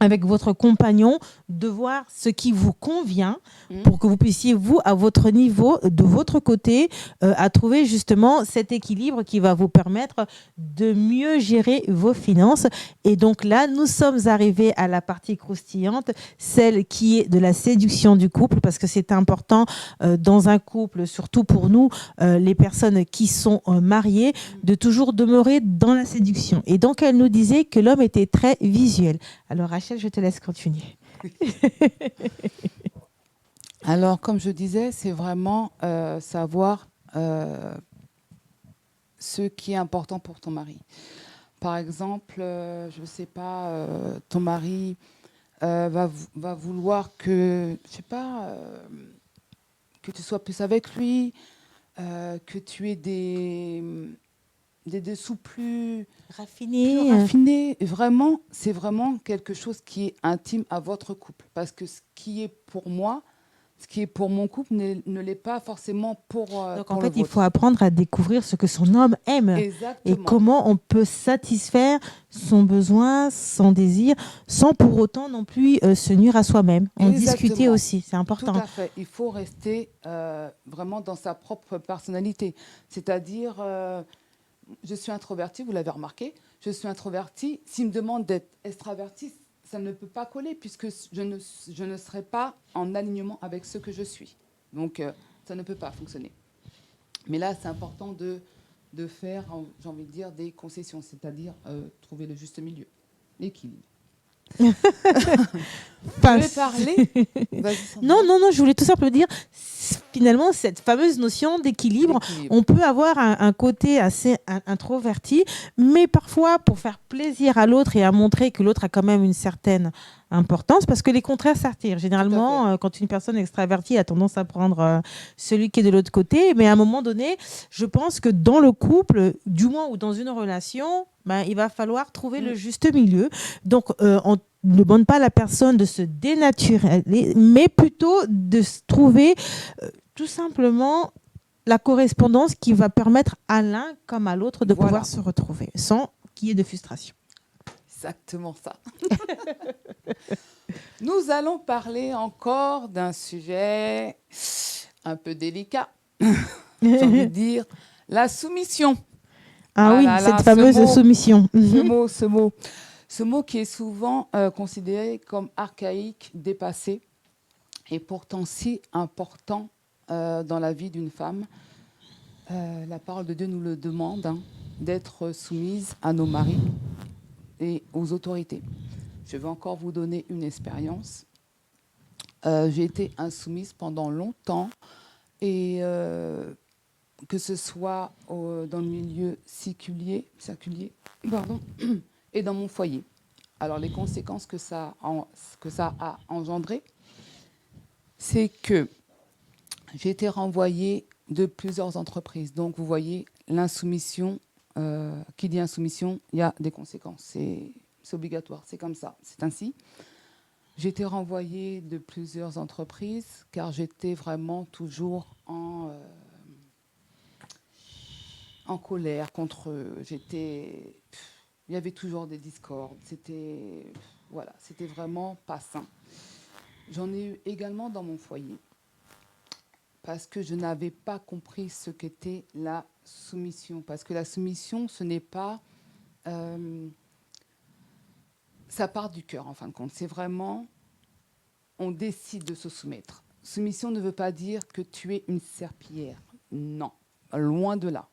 avec votre compagnon, de voir ce qui vous convient pour que vous puissiez, vous, à votre niveau, de votre côté, à trouver justement cet équilibre qui va vous permettre de mieux gérer vos finances. Et donc là, nous sommes arrivés à la partie croustillante, celle qui est de la séduction du couple, parce que c'est important dans un couple, surtout pour nous, les personnes qui sont mariées, de toujours demeurer dans la séduction. Et donc, elle nous disait que l'homme était très visuel. Alors, Rachel, je te laisse continuer. Alors, comme je disais, c'est vraiment savoir ce qui est important pour ton mari. Par exemple, je ne sais pas, ton mari va vouloir que, je sais pas, que tu sois plus avec lui, que tu aies des dessous plus raffinés. Vraiment, c'est vraiment quelque chose qui est intime à votre couple. Parce que ce qui est pour moi, ce qui est pour mon couple ne l'est pas forcément pour Donc, pour en le fait, il vôtre. faut apprendre à découvrir ce que son homme aime et Exactement. comment on peut satisfaire son besoin, son désir, sans pour autant non plus se nuire à soi-même. En discuter Exactement. aussi, c'est important. Tout à fait. Il faut rester vraiment dans sa propre personnalité. C'est-à-dire, je suis introvertie, vous l'avez remarqué, je suis introvertie. S'il me demande d'être extravertie, ça ne peut pas coller puisque je ne serai pas en alignement avec ce que je suis. Donc, ça ne peut pas fonctionner. Mais là, c'est important de faire, j'ai envie de dire, des concessions, c'est-à-dire trouver le juste milieu, l'équilibre. Je vais parler. Vas-y, Sandra. Non, je voulais tout simplement dire, finalement, cette fameuse notion d'équilibre, on peut avoir un côté assez introverti, mais parfois, pour faire plaisir à l'autre et à montrer que l'autre a quand même une certaine importance, parce que les contraires s'attirent. Généralement, quand une personne extravertie a tendance à prendre celui qui est de l'autre côté, mais à un moment donné, je pense que dans le couple, du moins ou dans une relation, il va falloir trouver le juste milieu. Donc, on ne demande pas à la personne de se dénaturer, mais plutôt de se trouver tout simplement la correspondance qui va permettre à l'un comme à l'autre de pouvoir se retrouver sans qu'il y ait de frustration. Exactement ça. Nous allons parler encore d'un sujet un peu délicat. J'ai envie de dire la soumission. Cette fameuse soumission. Ce mot qui est souvent considéré comme archaïque, dépassé, et pourtant si important dans la vie d'une femme. La parole de Dieu nous le demande, d'être soumise à nos maris et aux autorités. Je vais encore vous donner une expérience. J'ai été insoumise pendant longtemps, et que ce soit dans le milieu séculier, et dans mon foyer. Alors, les conséquences que ça a engendré, c'est que j'ai été renvoyée de plusieurs entreprises. Donc, vous voyez, l'insoumission, qui dit insoumission, il y a des conséquences. C'est obligatoire, c'est comme ça, c'est ainsi. J'ai été renvoyée de plusieurs entreprises car j'étais vraiment toujours en colère contre eux. Il y avait toujours des discordes. C'était vraiment pas sain. J'en ai eu également dans mon foyer parce que je n'avais pas compris ce qu'était la soumission. Parce que la soumission, ce n'est pas... ça part du cœur, en fin de compte. C'est vraiment... On décide de se soumettre. Soumission ne veut pas dire que tu es une serpillière. Non, loin de là.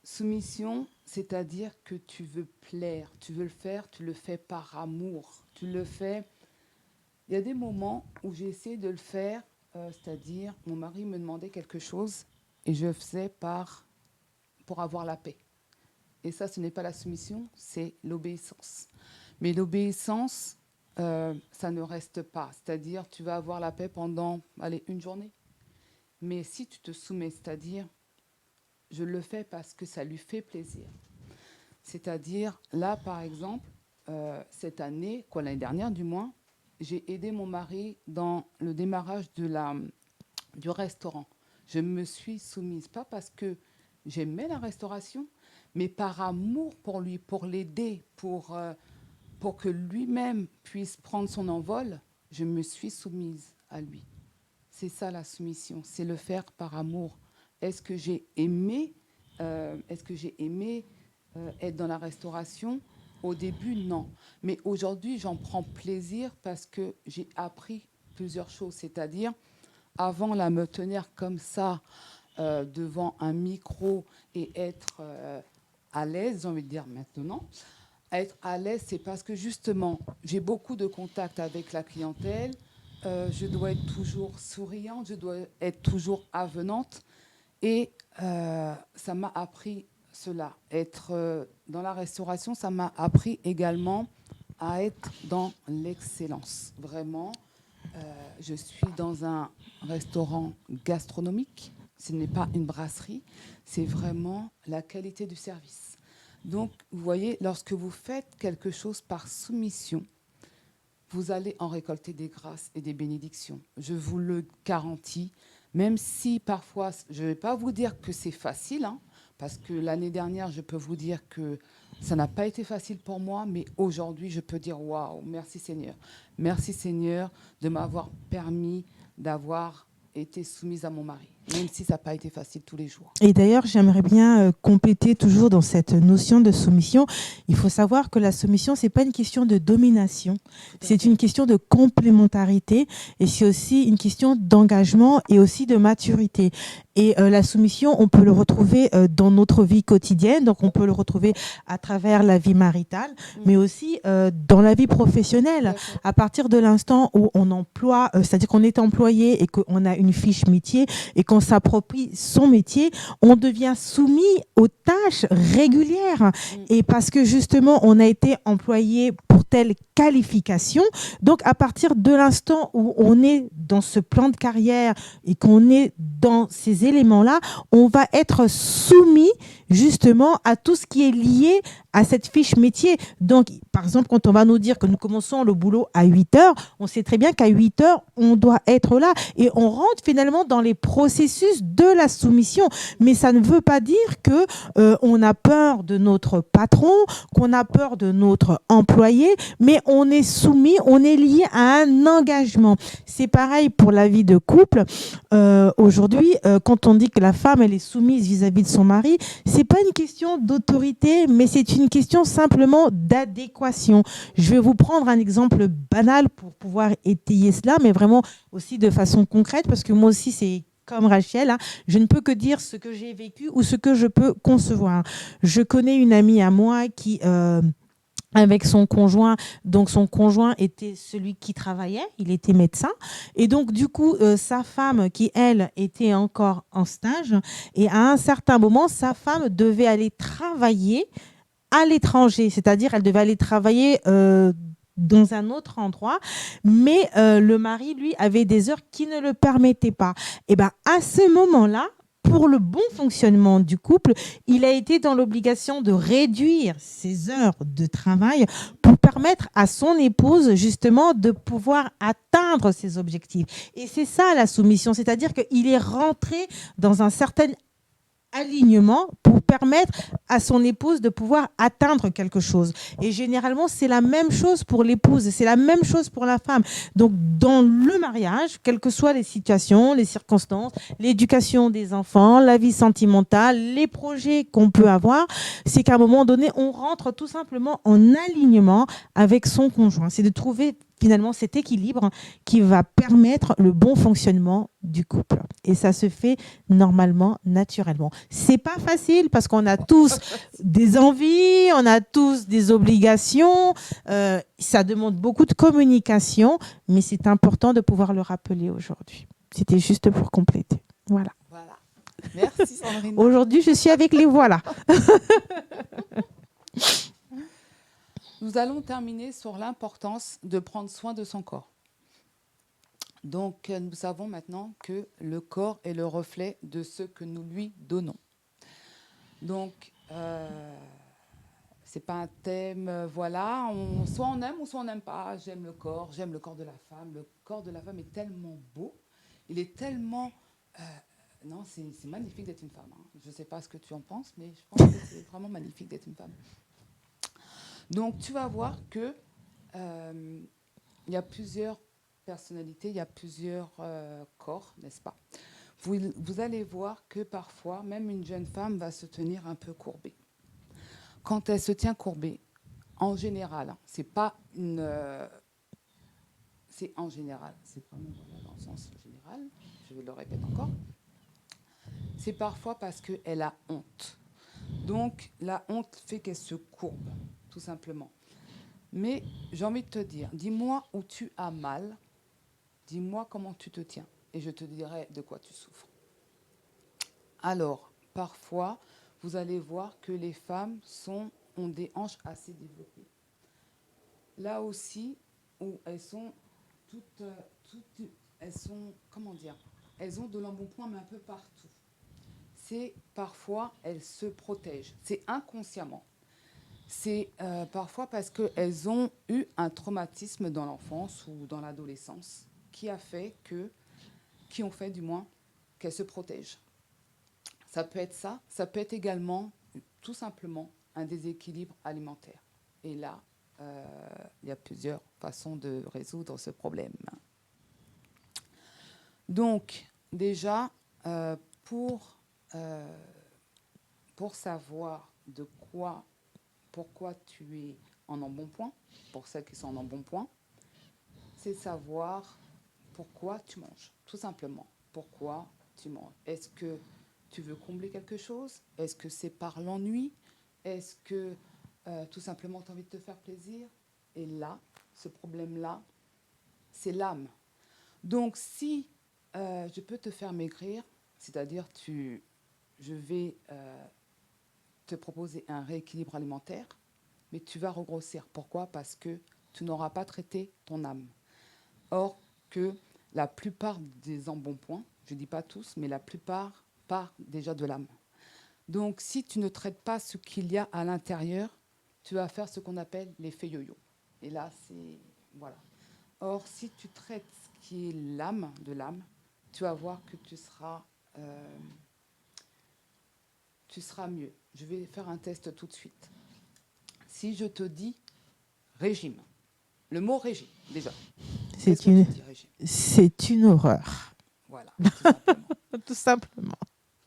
Soumission, c'est-à-dire que tu veux plaire, tu veux le faire, tu le fais par amour. Tu le fais... Il y a des moments où j'ai essayé de le faire, c'est-à-dire mon mari me demandait quelque chose et je le faisais pour avoir la paix. Et ça, ce n'est pas la soumission, c'est l'obéissance. Mais l'obéissance, ça ne reste pas. C'est-à-dire, tu vas avoir la paix pendant, une journée. Mais si tu te soumets, c'est-à-dire, je le fais parce que ça lui fait plaisir. C'est-à-dire, là, par exemple, cette année, l'année dernière du moins, j'ai aidé mon mari dans le démarrage du restaurant. Je me suis soumise, pas parce que j'aimais la restauration, mais par amour pour lui, pour l'aider, pour que lui-même puisse prendre son envol, je me suis soumise à lui. C'est ça la soumission, c'est le faire par amour. Est-ce que j'ai aimé, être dans la restauration? Au début, non. Mais aujourd'hui, j'en prends plaisir parce que j'ai appris plusieurs choses. C'est-à-dire, avant, là, me tenir comme ça devant un micro et être à l'aise, j'ai envie de dire maintenant. Être à l'aise, c'est parce que justement, j'ai beaucoup de contacts avec la clientèle. Je dois être toujours souriante, je dois être toujours avenante. Et ça m'a appris cela. Être dans la restauration, ça m'a appris également à être dans l'excellence. Vraiment, je suis dans un restaurant gastronomique. Ce n'est pas une brasserie, c'est vraiment la qualité du service. Donc, vous voyez, lorsque vous faites quelque chose par soumission, vous allez en récolter des grâces et des bénédictions. Je vous le garantis, même si parfois, je ne vais pas vous dire que c'est facile, hein, parce que l'année dernière, je peux vous dire que ça n'a pas été facile pour moi, mais aujourd'hui, je peux dire waouh, merci Seigneur. Merci Seigneur de m'avoir permis d'avoir été soumise à mon mari, même si ça n'a pas été facile tous les jours. Et d'ailleurs, j'aimerais bien compléter toujours dans cette notion de soumission. Il faut savoir que la soumission, c'est pas une question de domination, c'est une question de complémentarité et c'est aussi une question d'engagement et aussi de maturité. Et la soumission, on peut le retrouver dans notre vie quotidienne, donc on peut le retrouver à travers la vie maritale, mais aussi dans la vie professionnelle. À partir de l'instant où on emploie, c'est-à-dire qu'on est employé et qu'on a une fiche métier et qu'on s'approprie son métier, on devient soumis aux tâches régulières. Et parce que justement, on a été employé pour telle qualification, donc à partir de l'instant où on est dans ce plan de carrière et qu'on est dans ces éléments-là, on va être soumis justement à tout ce qui est lié à cette fiche métier. Donc, par exemple, quand on va nous dire que nous commençons le boulot à 8 heures, on sait très bien qu'à 8 heures, on doit être là. Et on rentre finalement dans les processus de la soumission. Mais ça ne veut pas dire que on a peur de notre patron, qu'on a peur de notre employé, mais on est soumis, on est lié à un engagement. C'est pareil pour la vie de couple. Aujourd'hui, quand on dit que la femme, elle est soumise vis-à-vis de son mari, c'est pas une question d'autorité, mais c'est une question simplement d'adéquation. Je vais vous prendre un exemple banal pour pouvoir étayer cela, mais vraiment aussi de façon concrète, parce que moi aussi, c'est comme Rachel, hein, je ne peux que dire ce que j'ai vécu ou ce que je peux concevoir. Je connais une amie à moi qui... avec son conjoint, donc son conjoint était celui qui travaillait, il était médecin, et donc du coup sa femme qui elle était encore en stage, et à un certain moment sa femme devait aller travailler à l'étranger, c'est-à-dire elle devait aller travailler dans un autre endroit, mais le mari lui avait des heures qui ne le permettaient pas. Et ben à ce moment-là, pour le bon fonctionnement du couple, il a été dans l'obligation de réduire ses heures de travail pour permettre à son épouse justement de pouvoir atteindre ses objectifs. Et c'est ça la soumission, c'est-à-dire qu'il est rentré dans un certain alignement pour permettre à son épouse de pouvoir atteindre quelque chose. Et généralement, c'est la même chose pour l'épouse, c'est la même chose pour la femme. Donc, dans le mariage, quelles que soient les situations, les circonstances, l'éducation des enfants, la vie sentimentale, les projets qu'on peut avoir, c'est qu'à un moment donné, on rentre tout simplement en alignement avec son conjoint. C'est de trouver finalement cet équilibre qui va permettre le bon fonctionnement du couple. Et ça se fait normalement, naturellement. C'est pas facile parce qu'on a tous des envies, on a tous des obligations. Ça demande beaucoup de communication, mais c'est important de pouvoir le rappeler aujourd'hui. C'était juste pour compléter. Voilà. Voilà. Merci Sandrine. Aujourd'hui, je suis avec les voilà. Nous allons terminer sur l'importance de prendre soin de son corps. Donc, nous savons maintenant que le corps est le reflet de ce que nous lui donnons. Donc, c'est pas un thème, voilà, soit on aime ou soit on n'aime pas. J'aime le corps de la femme. Le corps de la femme est tellement beau, il est tellement non, c'est magnifique d'être une femme. Hein. Je ne sais pas ce que tu en penses, mais je pense que c'est vraiment magnifique d'être une femme. Donc, tu vas voir que il y a plusieurs personnalités, il y a plusieurs corps, n'est-ce pas? Vous allez voir que parfois, même une jeune femme va se tenir un peu courbée. Quand elle se tient courbée, en général, hein, c'est pas une... c'est en général, c'est vraiment voilà, dans le sens général, je le répète encore, c'est parfois parce qu'elle a honte. Donc, la honte fait qu'elle se courbe, tout simplement. Mais j'ai envie de te dire, dis-moi où tu as mal, dis-moi comment tu te tiens, et je te dirai de quoi tu souffres. Alors, parfois, vous allez voir que les femmes ont des hanches assez développées. Là aussi, où elles sont toutes elles sont, comment dire, elles ont de l'embonpoint, mais un peu partout. C'est parfois, elles se protègent. C'est inconsciemment. C'est parfois parce qu'elles ont eu un traumatisme dans l'enfance ou dans l'adolescence qui ont fait du moins qu'elles se protègent. Ça peut être ça, ça peut être également tout simplement un déséquilibre alimentaire. Et là, il y a plusieurs façons de résoudre ce problème. Donc, déjà, pour savoir pourquoi tu es en embonpoint, pour celles qui sont en embonpoint, c'est savoir pourquoi tu manges, tout simplement. Pourquoi tu manges? Est-ce que tu veux combler quelque chose? Est-ce que c'est par l'ennui? Est-ce que tout simplement tu as envie de te faire plaisir? Et là, ce problème-là, c'est l'âme. Donc, si je peux te faire maigrir, c'est-à-dire je vais te proposer un rééquilibre alimentaire, mais tu vas regrossir. Pourquoi? Parce que tu n'auras pas traité ton âme. Or, que la plupart des embonpoints, je ne dis pas tous, mais la plupart part déjà de l'âme. Donc, si tu ne traites pas ce qu'il y a à l'intérieur, tu vas faire ce qu'on appelle l'effet yo-yo. Et là, c'est... Voilà. Or, si tu traites ce qui est l'âme de l'âme, tu vas voir que tu seras mieux. Je vais faire un test tout de suite. Si je te dis régime, le mot régime, déjà. C'est une horreur. Voilà, tout simplement. Tout simplement.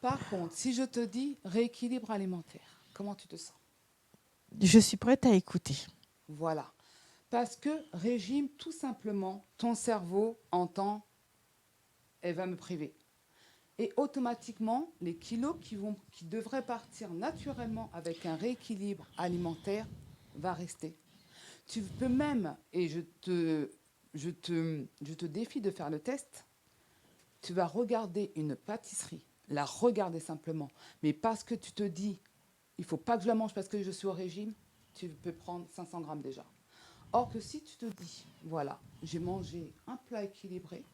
Par contre, si je te dis rééquilibre alimentaire, comment tu te sens? Je suis prête à écouter. Voilà. Parce que régime, tout simplement, ton cerveau entend, elle va me priver. Et automatiquement, les kilos qui devraient partir naturellement avec un rééquilibre alimentaire va rester. Tu peux même, et je te défie de faire le test, tu vas regarder une pâtisserie, la regarder simplement, mais parce que tu te dis, il ne faut pas que je la mange parce que je suis au régime, tu peux prendre 500 grammes déjà. Or que si tu te dis, voilà, j'ai mangé un plat équilibré,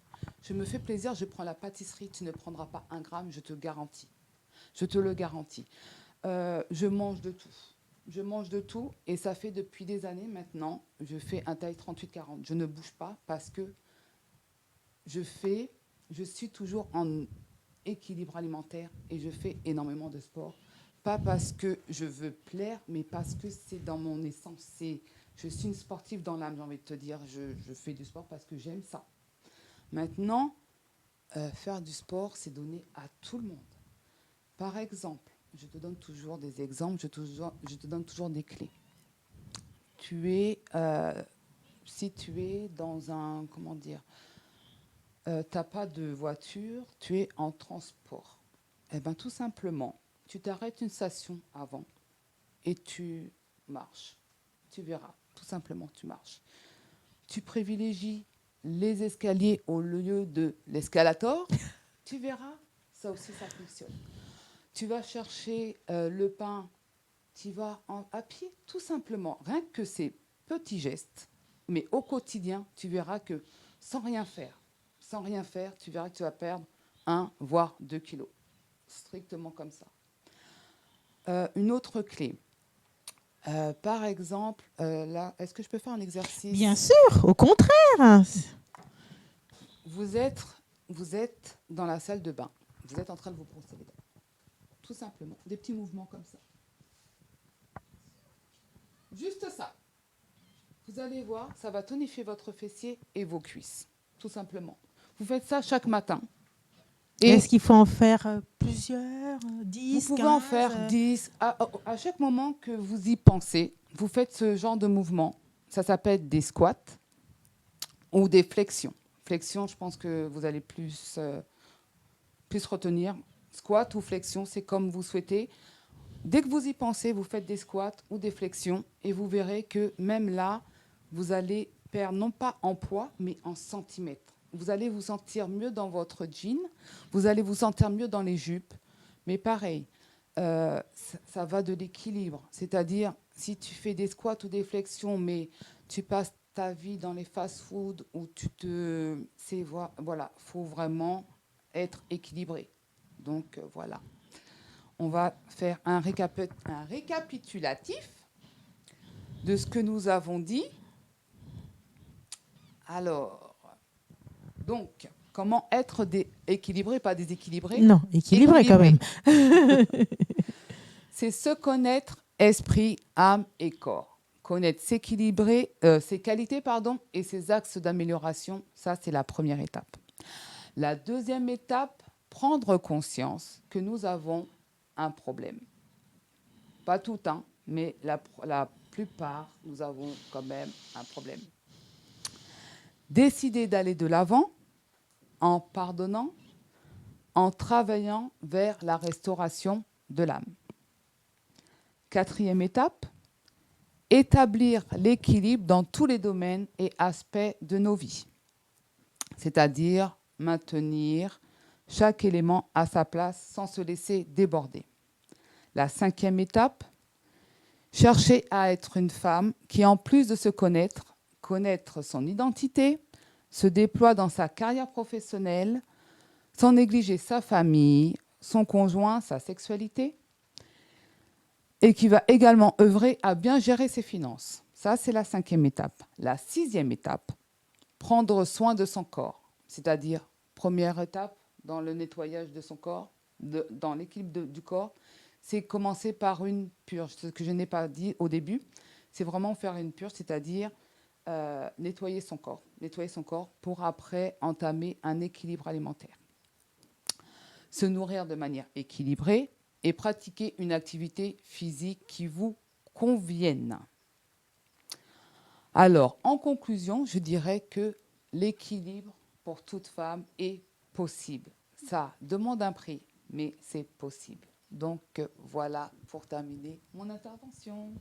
je me fais plaisir, je prends la pâtisserie, tu ne prendras pas 1 gramme, je te garantis. Je te le garantis. Je mange de tout. Je mange de tout et ça fait depuis des années maintenant, je fais un taille 38-40. Je ne bouge pas parce que je suis toujours en équilibre alimentaire et je fais énormément de sport. Pas parce que je veux plaire, mais parce que c'est dans mon essence. Je suis une sportive dans l'âme, j'ai envie de te dire. Je fais du sport parce que j'aime ça. Maintenant, faire du sport, c'est donné à tout le monde. Par exemple, je te donne toujours des exemples, je te donne toujours des clés. Si tu es dans un, comment dire, tu n'as pas de voiture, tu es en transport. Eh bien, tout simplement, tu t'arrêtes une station avant et tu marches. Tu verras, tout simplement, tu marches. Tu privilégies les escaliers au lieu de l'escalator. Tu verras, ça aussi, ça fonctionne. Tu vas chercher le pain, tu vas à pied, tout simplement. Rien que ces petits gestes, mais au quotidien, tu verras que sans rien faire, tu verras que tu vas perdre 1 voire 2 kilos. Strictement comme ça. Une autre clé. Par exemple, là, est-ce que je peux faire un exercice? Bien sûr, au contraire. Vous êtes dans la salle de bain. Vous êtes en train de vous brosser les dents. Tout simplement. Des petits mouvements comme ça. Juste ça. Vous allez voir, ça va tonifier votre fessier et vos cuisses. Tout simplement. Vous faites ça chaque matin. Et est-ce qu'il faut en faire plusieurs, 10, vous pouvez 15, en faire 10. À chaque moment que vous y pensez, vous faites ce genre de mouvement. Ça s'appelle des squats ou des flexions. Flexion, je pense que vous allez plus retenir. Squat ou flexion, c'est comme vous souhaitez. Dès que vous y pensez, vous faites des squats ou des flexions et vous verrez que même là, vous allez perdre non pas en poids, mais en centimètres. Vous allez vous sentir mieux dans votre jean, vous allez vous sentir mieux dans les jupes, mais pareil, ça va de l'équilibre. C'est-à-dire, si tu fais des squats ou des flexions, mais tu passes ta vie dans les fast-foods où voilà, faut vraiment être équilibré. Donc voilà. On va faire un récapitulatif de ce que nous avons dit. Alors, donc, comment être équilibré, pas déséquilibré? Non, équilibré quand même. C'est se connaître esprit, âme et corps. Connaître ses qualités et ses axes d'amélioration, ça c'est la première étape. La deuxième étape, prendre conscience que nous avons un problème. Pas tout, mais la plupart, nous avons quand même un problème. Décider d'aller de l'avant en pardonnant, en travaillant vers la restauration de l'âme. Quatrième étape, établir l'équilibre dans tous les domaines et aspects de nos vies, c'est-à-dire maintenir chaque élément à sa place sans se laisser déborder. La cinquième étape, chercher à être une femme qui, en plus de se connaître son identité, se déploie dans sa carrière professionnelle, sans négliger sa famille, son conjoint, sa sexualité, et qui va également œuvrer à bien gérer ses finances. Ça, c'est la cinquième étape. La sixième étape, prendre soin de son corps, c'est-à-dire, première étape dans le nettoyage de son corps, dans l'équilibre du corps, c'est commencer par une purge. Ce que je n'ai pas dit au début, c'est vraiment faire une purge, c'est-à-dire nettoyer son corps pour après entamer un équilibre alimentaire. Se nourrir de manière équilibrée et pratiquer une activité physique qui vous convienne. Alors, en conclusion, je dirais que l'équilibre pour toute femme est possible. Ça demande un prix, mais c'est possible. Donc, voilà pour terminer mon intervention.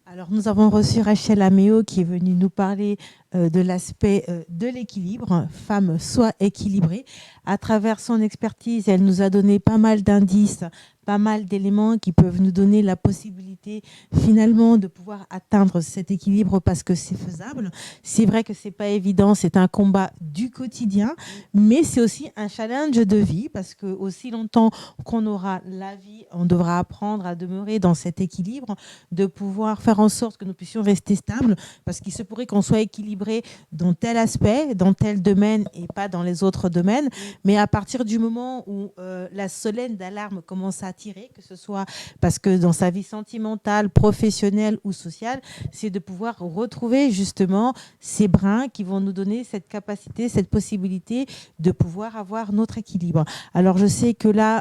Alors, nous avons reçu Rachel Améo qui est venue nous parler de l'aspect de l'équilibre, femme soit équilibrée. À travers son expertise, elle nous a donné pas mal d'indices, pas mal d'éléments qui peuvent nous donner la possibilité finalement de pouvoir atteindre cet équilibre parce que c'est faisable. C'est vrai que c'est pas évident, c'est un combat du quotidien, mais c'est aussi un challenge de vie parce que aussi longtemps qu'on aura la vie, on devra apprendre à demeurer dans cet équilibre, de pouvoir faire en sorte que nous puissions rester stables parce qu'il se pourrait qu'on soit équilibré dans tel aspect, dans tel domaine et pas dans les autres domaines. Mais à partir du moment où la sonnette d'alarme commence à tirer, que ce soit parce que dans sa vie sentimentale, professionnelle ou sociale, c'est de pouvoir retrouver justement ces brins qui vont nous donner cette capacité, cette possibilité de pouvoir avoir notre équilibre. Alors je sais que là,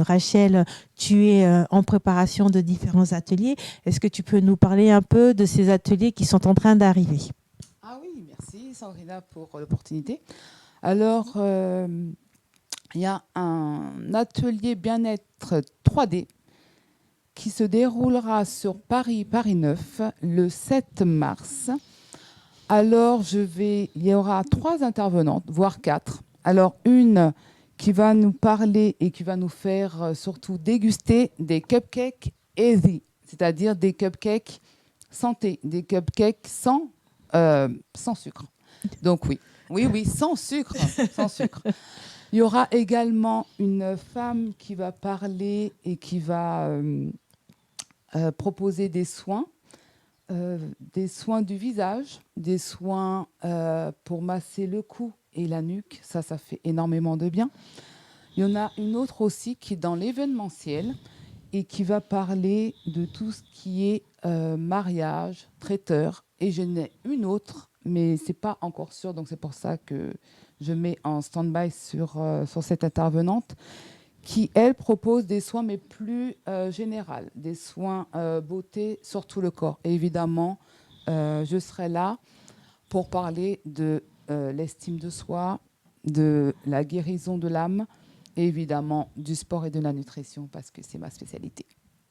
Rachel, tu es en préparation de différents ateliers. Est-ce que tu peux nous parler un peu de ces ateliers qui sont en train d'arriver? Ah oui, merci Sandrina pour l'opportunité. Alors, il y a un atelier bien-être 3D qui se déroulera sur Paris 9 le 7 mars. Alors, il y aura 3 intervenantes, voire 4. Alors, une qui va nous parler et qui va nous faire surtout déguster des cupcakes healthy, c'est-à-dire des cupcakes santé, des cupcakes sans sucre. Donc oui, sans sucre, sans sucre. Il y aura également une femme qui va parler et qui va proposer des soins du visage, des soins pour masser le cou et la nuque. Ça fait énormément de bien. Il y en a une autre aussi qui est dans l'événementiel et qui va parler de tout ce qui est mariage, traiteur. Et je n'ai une autre, mais ce n'est pas encore sûr, donc c'est pour ça que je mets en stand-by sur cette intervenante, qui, elle, propose des soins, mais plus généraux, des soins beauté sur tout le corps. Et évidemment, je serai là pour parler de l'estime de soi, de la guérison de l'âme, et évidemment du sport et de la nutrition, parce que c'est ma spécialité.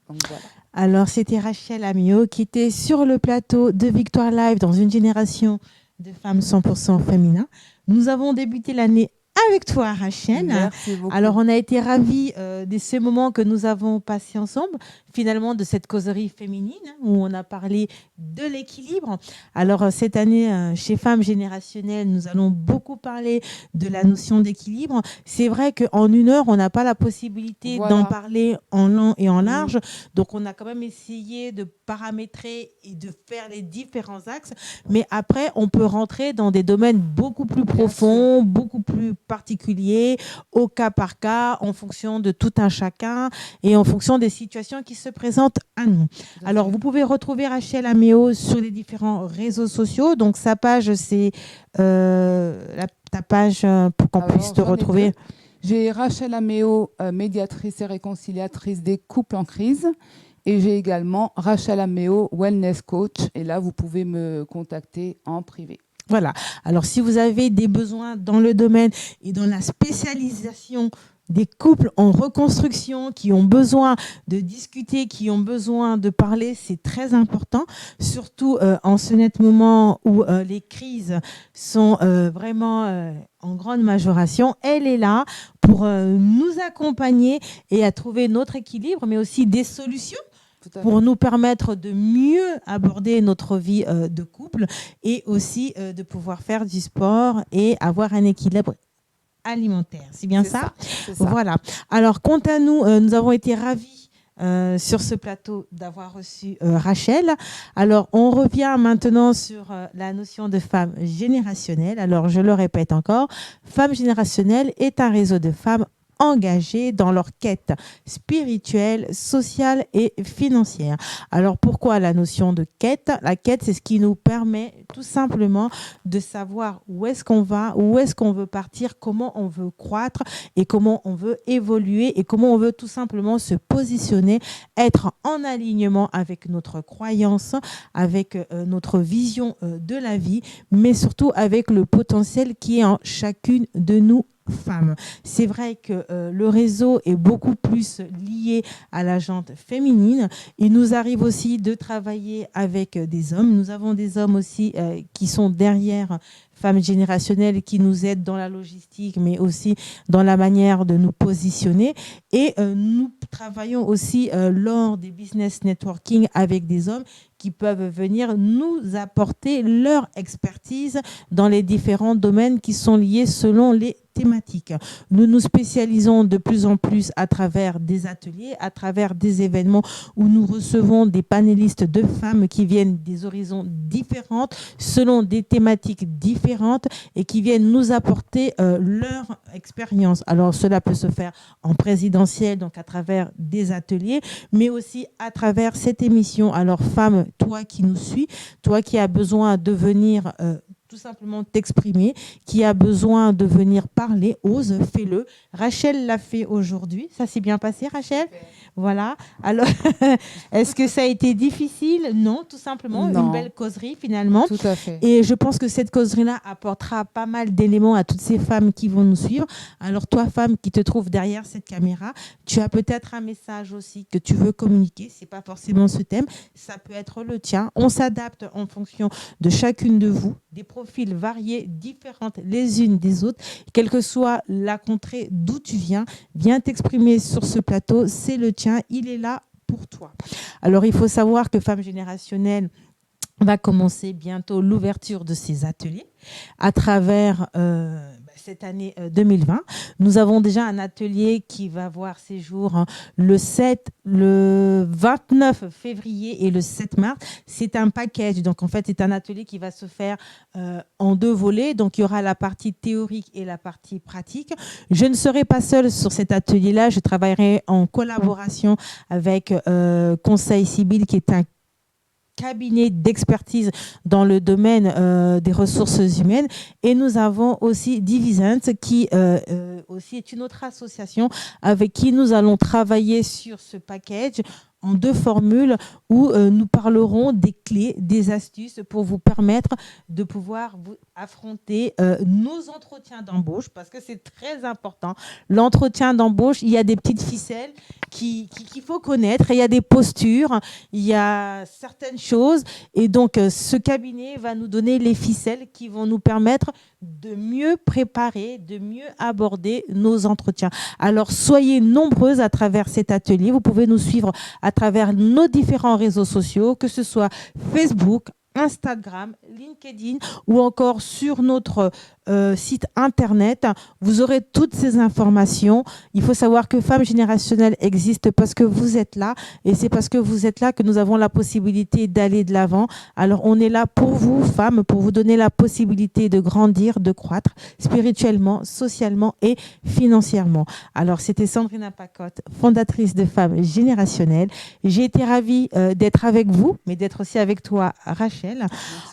Donc, voilà. Alors, c'était Rachel Amiot qui était sur le plateau de Victoire Live dans une génération de femmes 100% féminin. Nous avons débuté l'année avec toi, Rachel. Merci beaucoup. Alors, on a été ravis de ces moments que nous avons passés ensemble, finalement, de cette causerie féminine où on a parlé de l'équilibre. Alors, cette année, chez Femmes Générationnelles, nous allons beaucoup parler de la notion d'équilibre. C'est vrai qu'en 1 heure, on n'a pas la possibilité d'en parler en long et en large. Donc, on a quand même essayé de paramétrer et de faire les différents axes. Mais après, on peut rentrer dans des domaines beaucoup plus profonds, beaucoup plus particuliers, au cas par cas, en fonction de tout un chacun et en fonction des situations qui se présentent à nous. Alors, vous pouvez retrouver Rachel Amiot sur les différents réseaux sociaux. Donc, sa page, c'est ta page pour qu'on puisse te retrouver. J'ai Rachel Amiot, médiatrice et réconciliatrice des couples en crise. Et j'ai également Rachel Amiot, wellness coach. Et là, vous pouvez me contacter en privé. Voilà. Alors, si vous avez des besoins dans le domaine et dans la spécialisation des couples en reconstruction qui ont besoin de discuter, qui ont besoin de parler, c'est très important, surtout en ce net moment où les crises sont vraiment en grande majoration. Elle est là pour nous accompagner et à trouver notre équilibre, mais aussi des solutions pour nous permettre de mieux aborder notre vie de couple et aussi de pouvoir faire du sport et avoir un équilibre alimentaire. C'est bien ça ? C'est ça. Voilà. Alors, quant à nous, nous avons été ravis sur ce plateau d'avoir reçu Rachel. Alors, on revient maintenant sur la notion de femme générationnelle. Alors, je le répète encore, Femme générationnelle est un réseau de femmes engagées dans leur quête spirituelle, sociale et financière. Alors pourquoi la notion de quête ? La quête, c'est ce qui nous permet tout simplement de savoir où est-ce qu'on va, où est-ce qu'on veut partir, comment on veut croître et comment on veut évoluer et comment on veut tout simplement se positionner, être en alignement avec notre croyance, avec notre vision de la vie, mais surtout avec le potentiel qui est en chacune de nous femmes. C'est vrai que le réseau est beaucoup plus lié à la jante féminine. Il nous arrive aussi de travailler avec des hommes. Nous avons des hommes aussi qui sont derrière Femmes générationnelles, qui nous aident dans la logistique, mais aussi dans la manière de nous positionner. Et nous travaillons aussi lors des business networking avec des hommes qui peuvent venir nous apporter leur expertise dans les différents domaines qui sont liés selon les thématiques. Nous nous spécialisons de plus en plus à travers des ateliers, à travers des événements où nous recevons des panélistes de femmes qui viennent des horizons différents, selon des thématiques différentes et qui viennent nous apporter leur expérience. Alors cela peut se faire en présentiel, donc à travers des ateliers, mais aussi à travers cette émission. Alors femme, toi qui nous suis, toi qui as besoin de venir tout simplement t'exprimer, qui a besoin de venir parler, ose, fais-le. Rachel l'a fait aujourd'hui. Ça s'est bien passé, Rachel ? Voilà. Alors, est-ce que ça a été difficile ? Non, tout simplement. Non. Une belle causerie, finalement. Tout à fait. Et je pense que cette causerie-là apportera pas mal d'éléments à toutes ces femmes qui vont nous suivre. Alors, toi, femme qui te trouve derrière cette caméra, tu as peut-être un message aussi que tu veux communiquer. Ce n'est pas forcément ce thème. Ça peut être le tien. On s'adapte en fonction de chacune de vous, des profils variés, différentes les unes des autres. Quelle que soit la contrée d'où tu viens t'exprimer sur ce plateau. C'est le tien. Il est là pour toi. Alors, il faut savoir que Femmes générationnelles va commencer bientôt l'ouverture de ces ateliers à travers cette année 2020. Nous avons déjà un atelier qui va voir ses jours le 29 février et le 7 mars. C'est un package, donc en fait c'est un atelier qui va se faire en 2 volets. Donc il y aura la partie théorique et la partie pratique. Je ne serai pas seule sur cet atelier-là, je travaillerai en collaboration avec Conseil Sibylle, qui est un cabinet d'expertise dans le domaine des ressources humaines, et nous avons aussi Divisent qui aussi est une autre association avec qui nous allons travailler sur ce package en 2 formules où nous parlerons des clés, des astuces pour vous permettre de pouvoir vous affronter nos entretiens d'embauche, parce que c'est très important. L'entretien d'embauche, il y a des petites ficelles qu'il faut connaître, et il y a des postures, il y a certaines choses, et donc ce cabinet va nous donner les ficelles qui vont nous permettre de mieux préparer, de mieux aborder nos entretiens. Alors soyez nombreuses à travers cet atelier. Vous pouvez nous suivre à travers nos différents réseaux sociaux, que ce soit Facebook, Instagram, LinkedIn ou encore sur notre site internet. Vous aurez toutes ces informations. Il faut savoir que Femmes Générationnelles existe parce que vous êtes là, et c'est parce que vous êtes là que nous avons la possibilité d'aller de l'avant. Alors on est là pour vous, femmes, pour vous donner la possibilité de grandir, de croître spirituellement, socialement et financièrement. Alors c'était Sandrine Pacotte, fondatrice de Femmes Générationnelles. J'ai été ravie d'être avec vous, mais d'être aussi avec toi, Rachel,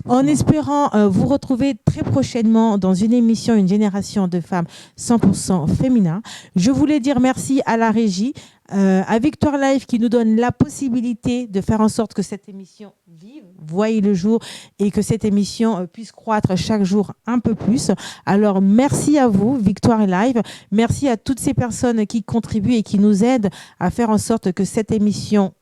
en espérant vous retrouver très prochainement dans une émission, une génération de femmes 100% féminin. Je voulais dire merci à la régie, à Victoire Live qui nous donne la possibilité de faire en sorte que cette émission vive, voie le jour, et que cette émission puisse croître chaque jour un peu plus. Alors merci à vous, Victoire Live. Merci à toutes ces personnes qui contribuent et qui nous aident à faire en sorte que cette émission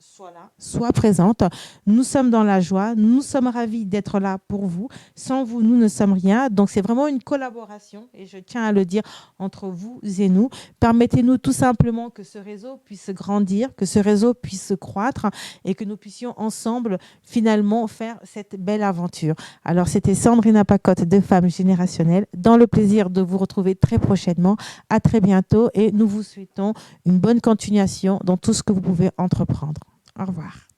soit là, soit présente. Nous sommes dans la joie, nous sommes ravis d'être là pour vous. Sans vous, nous ne sommes rien. Donc c'est vraiment une collaboration, et je tiens à le dire, entre vous et nous. Permettez-nous tout simplement que ce réseau puisse grandir, que ce réseau puisse croître, et que nous puissions ensemble finalement faire cette belle aventure. Alors c'était Sandrine Pacotte de Femmes Générationnelles, dans le plaisir de vous retrouver très prochainement. À très bientôt, et nous vous souhaitons une bonne continuation dans tout ce que vous pouvez entreprendre. Au revoir.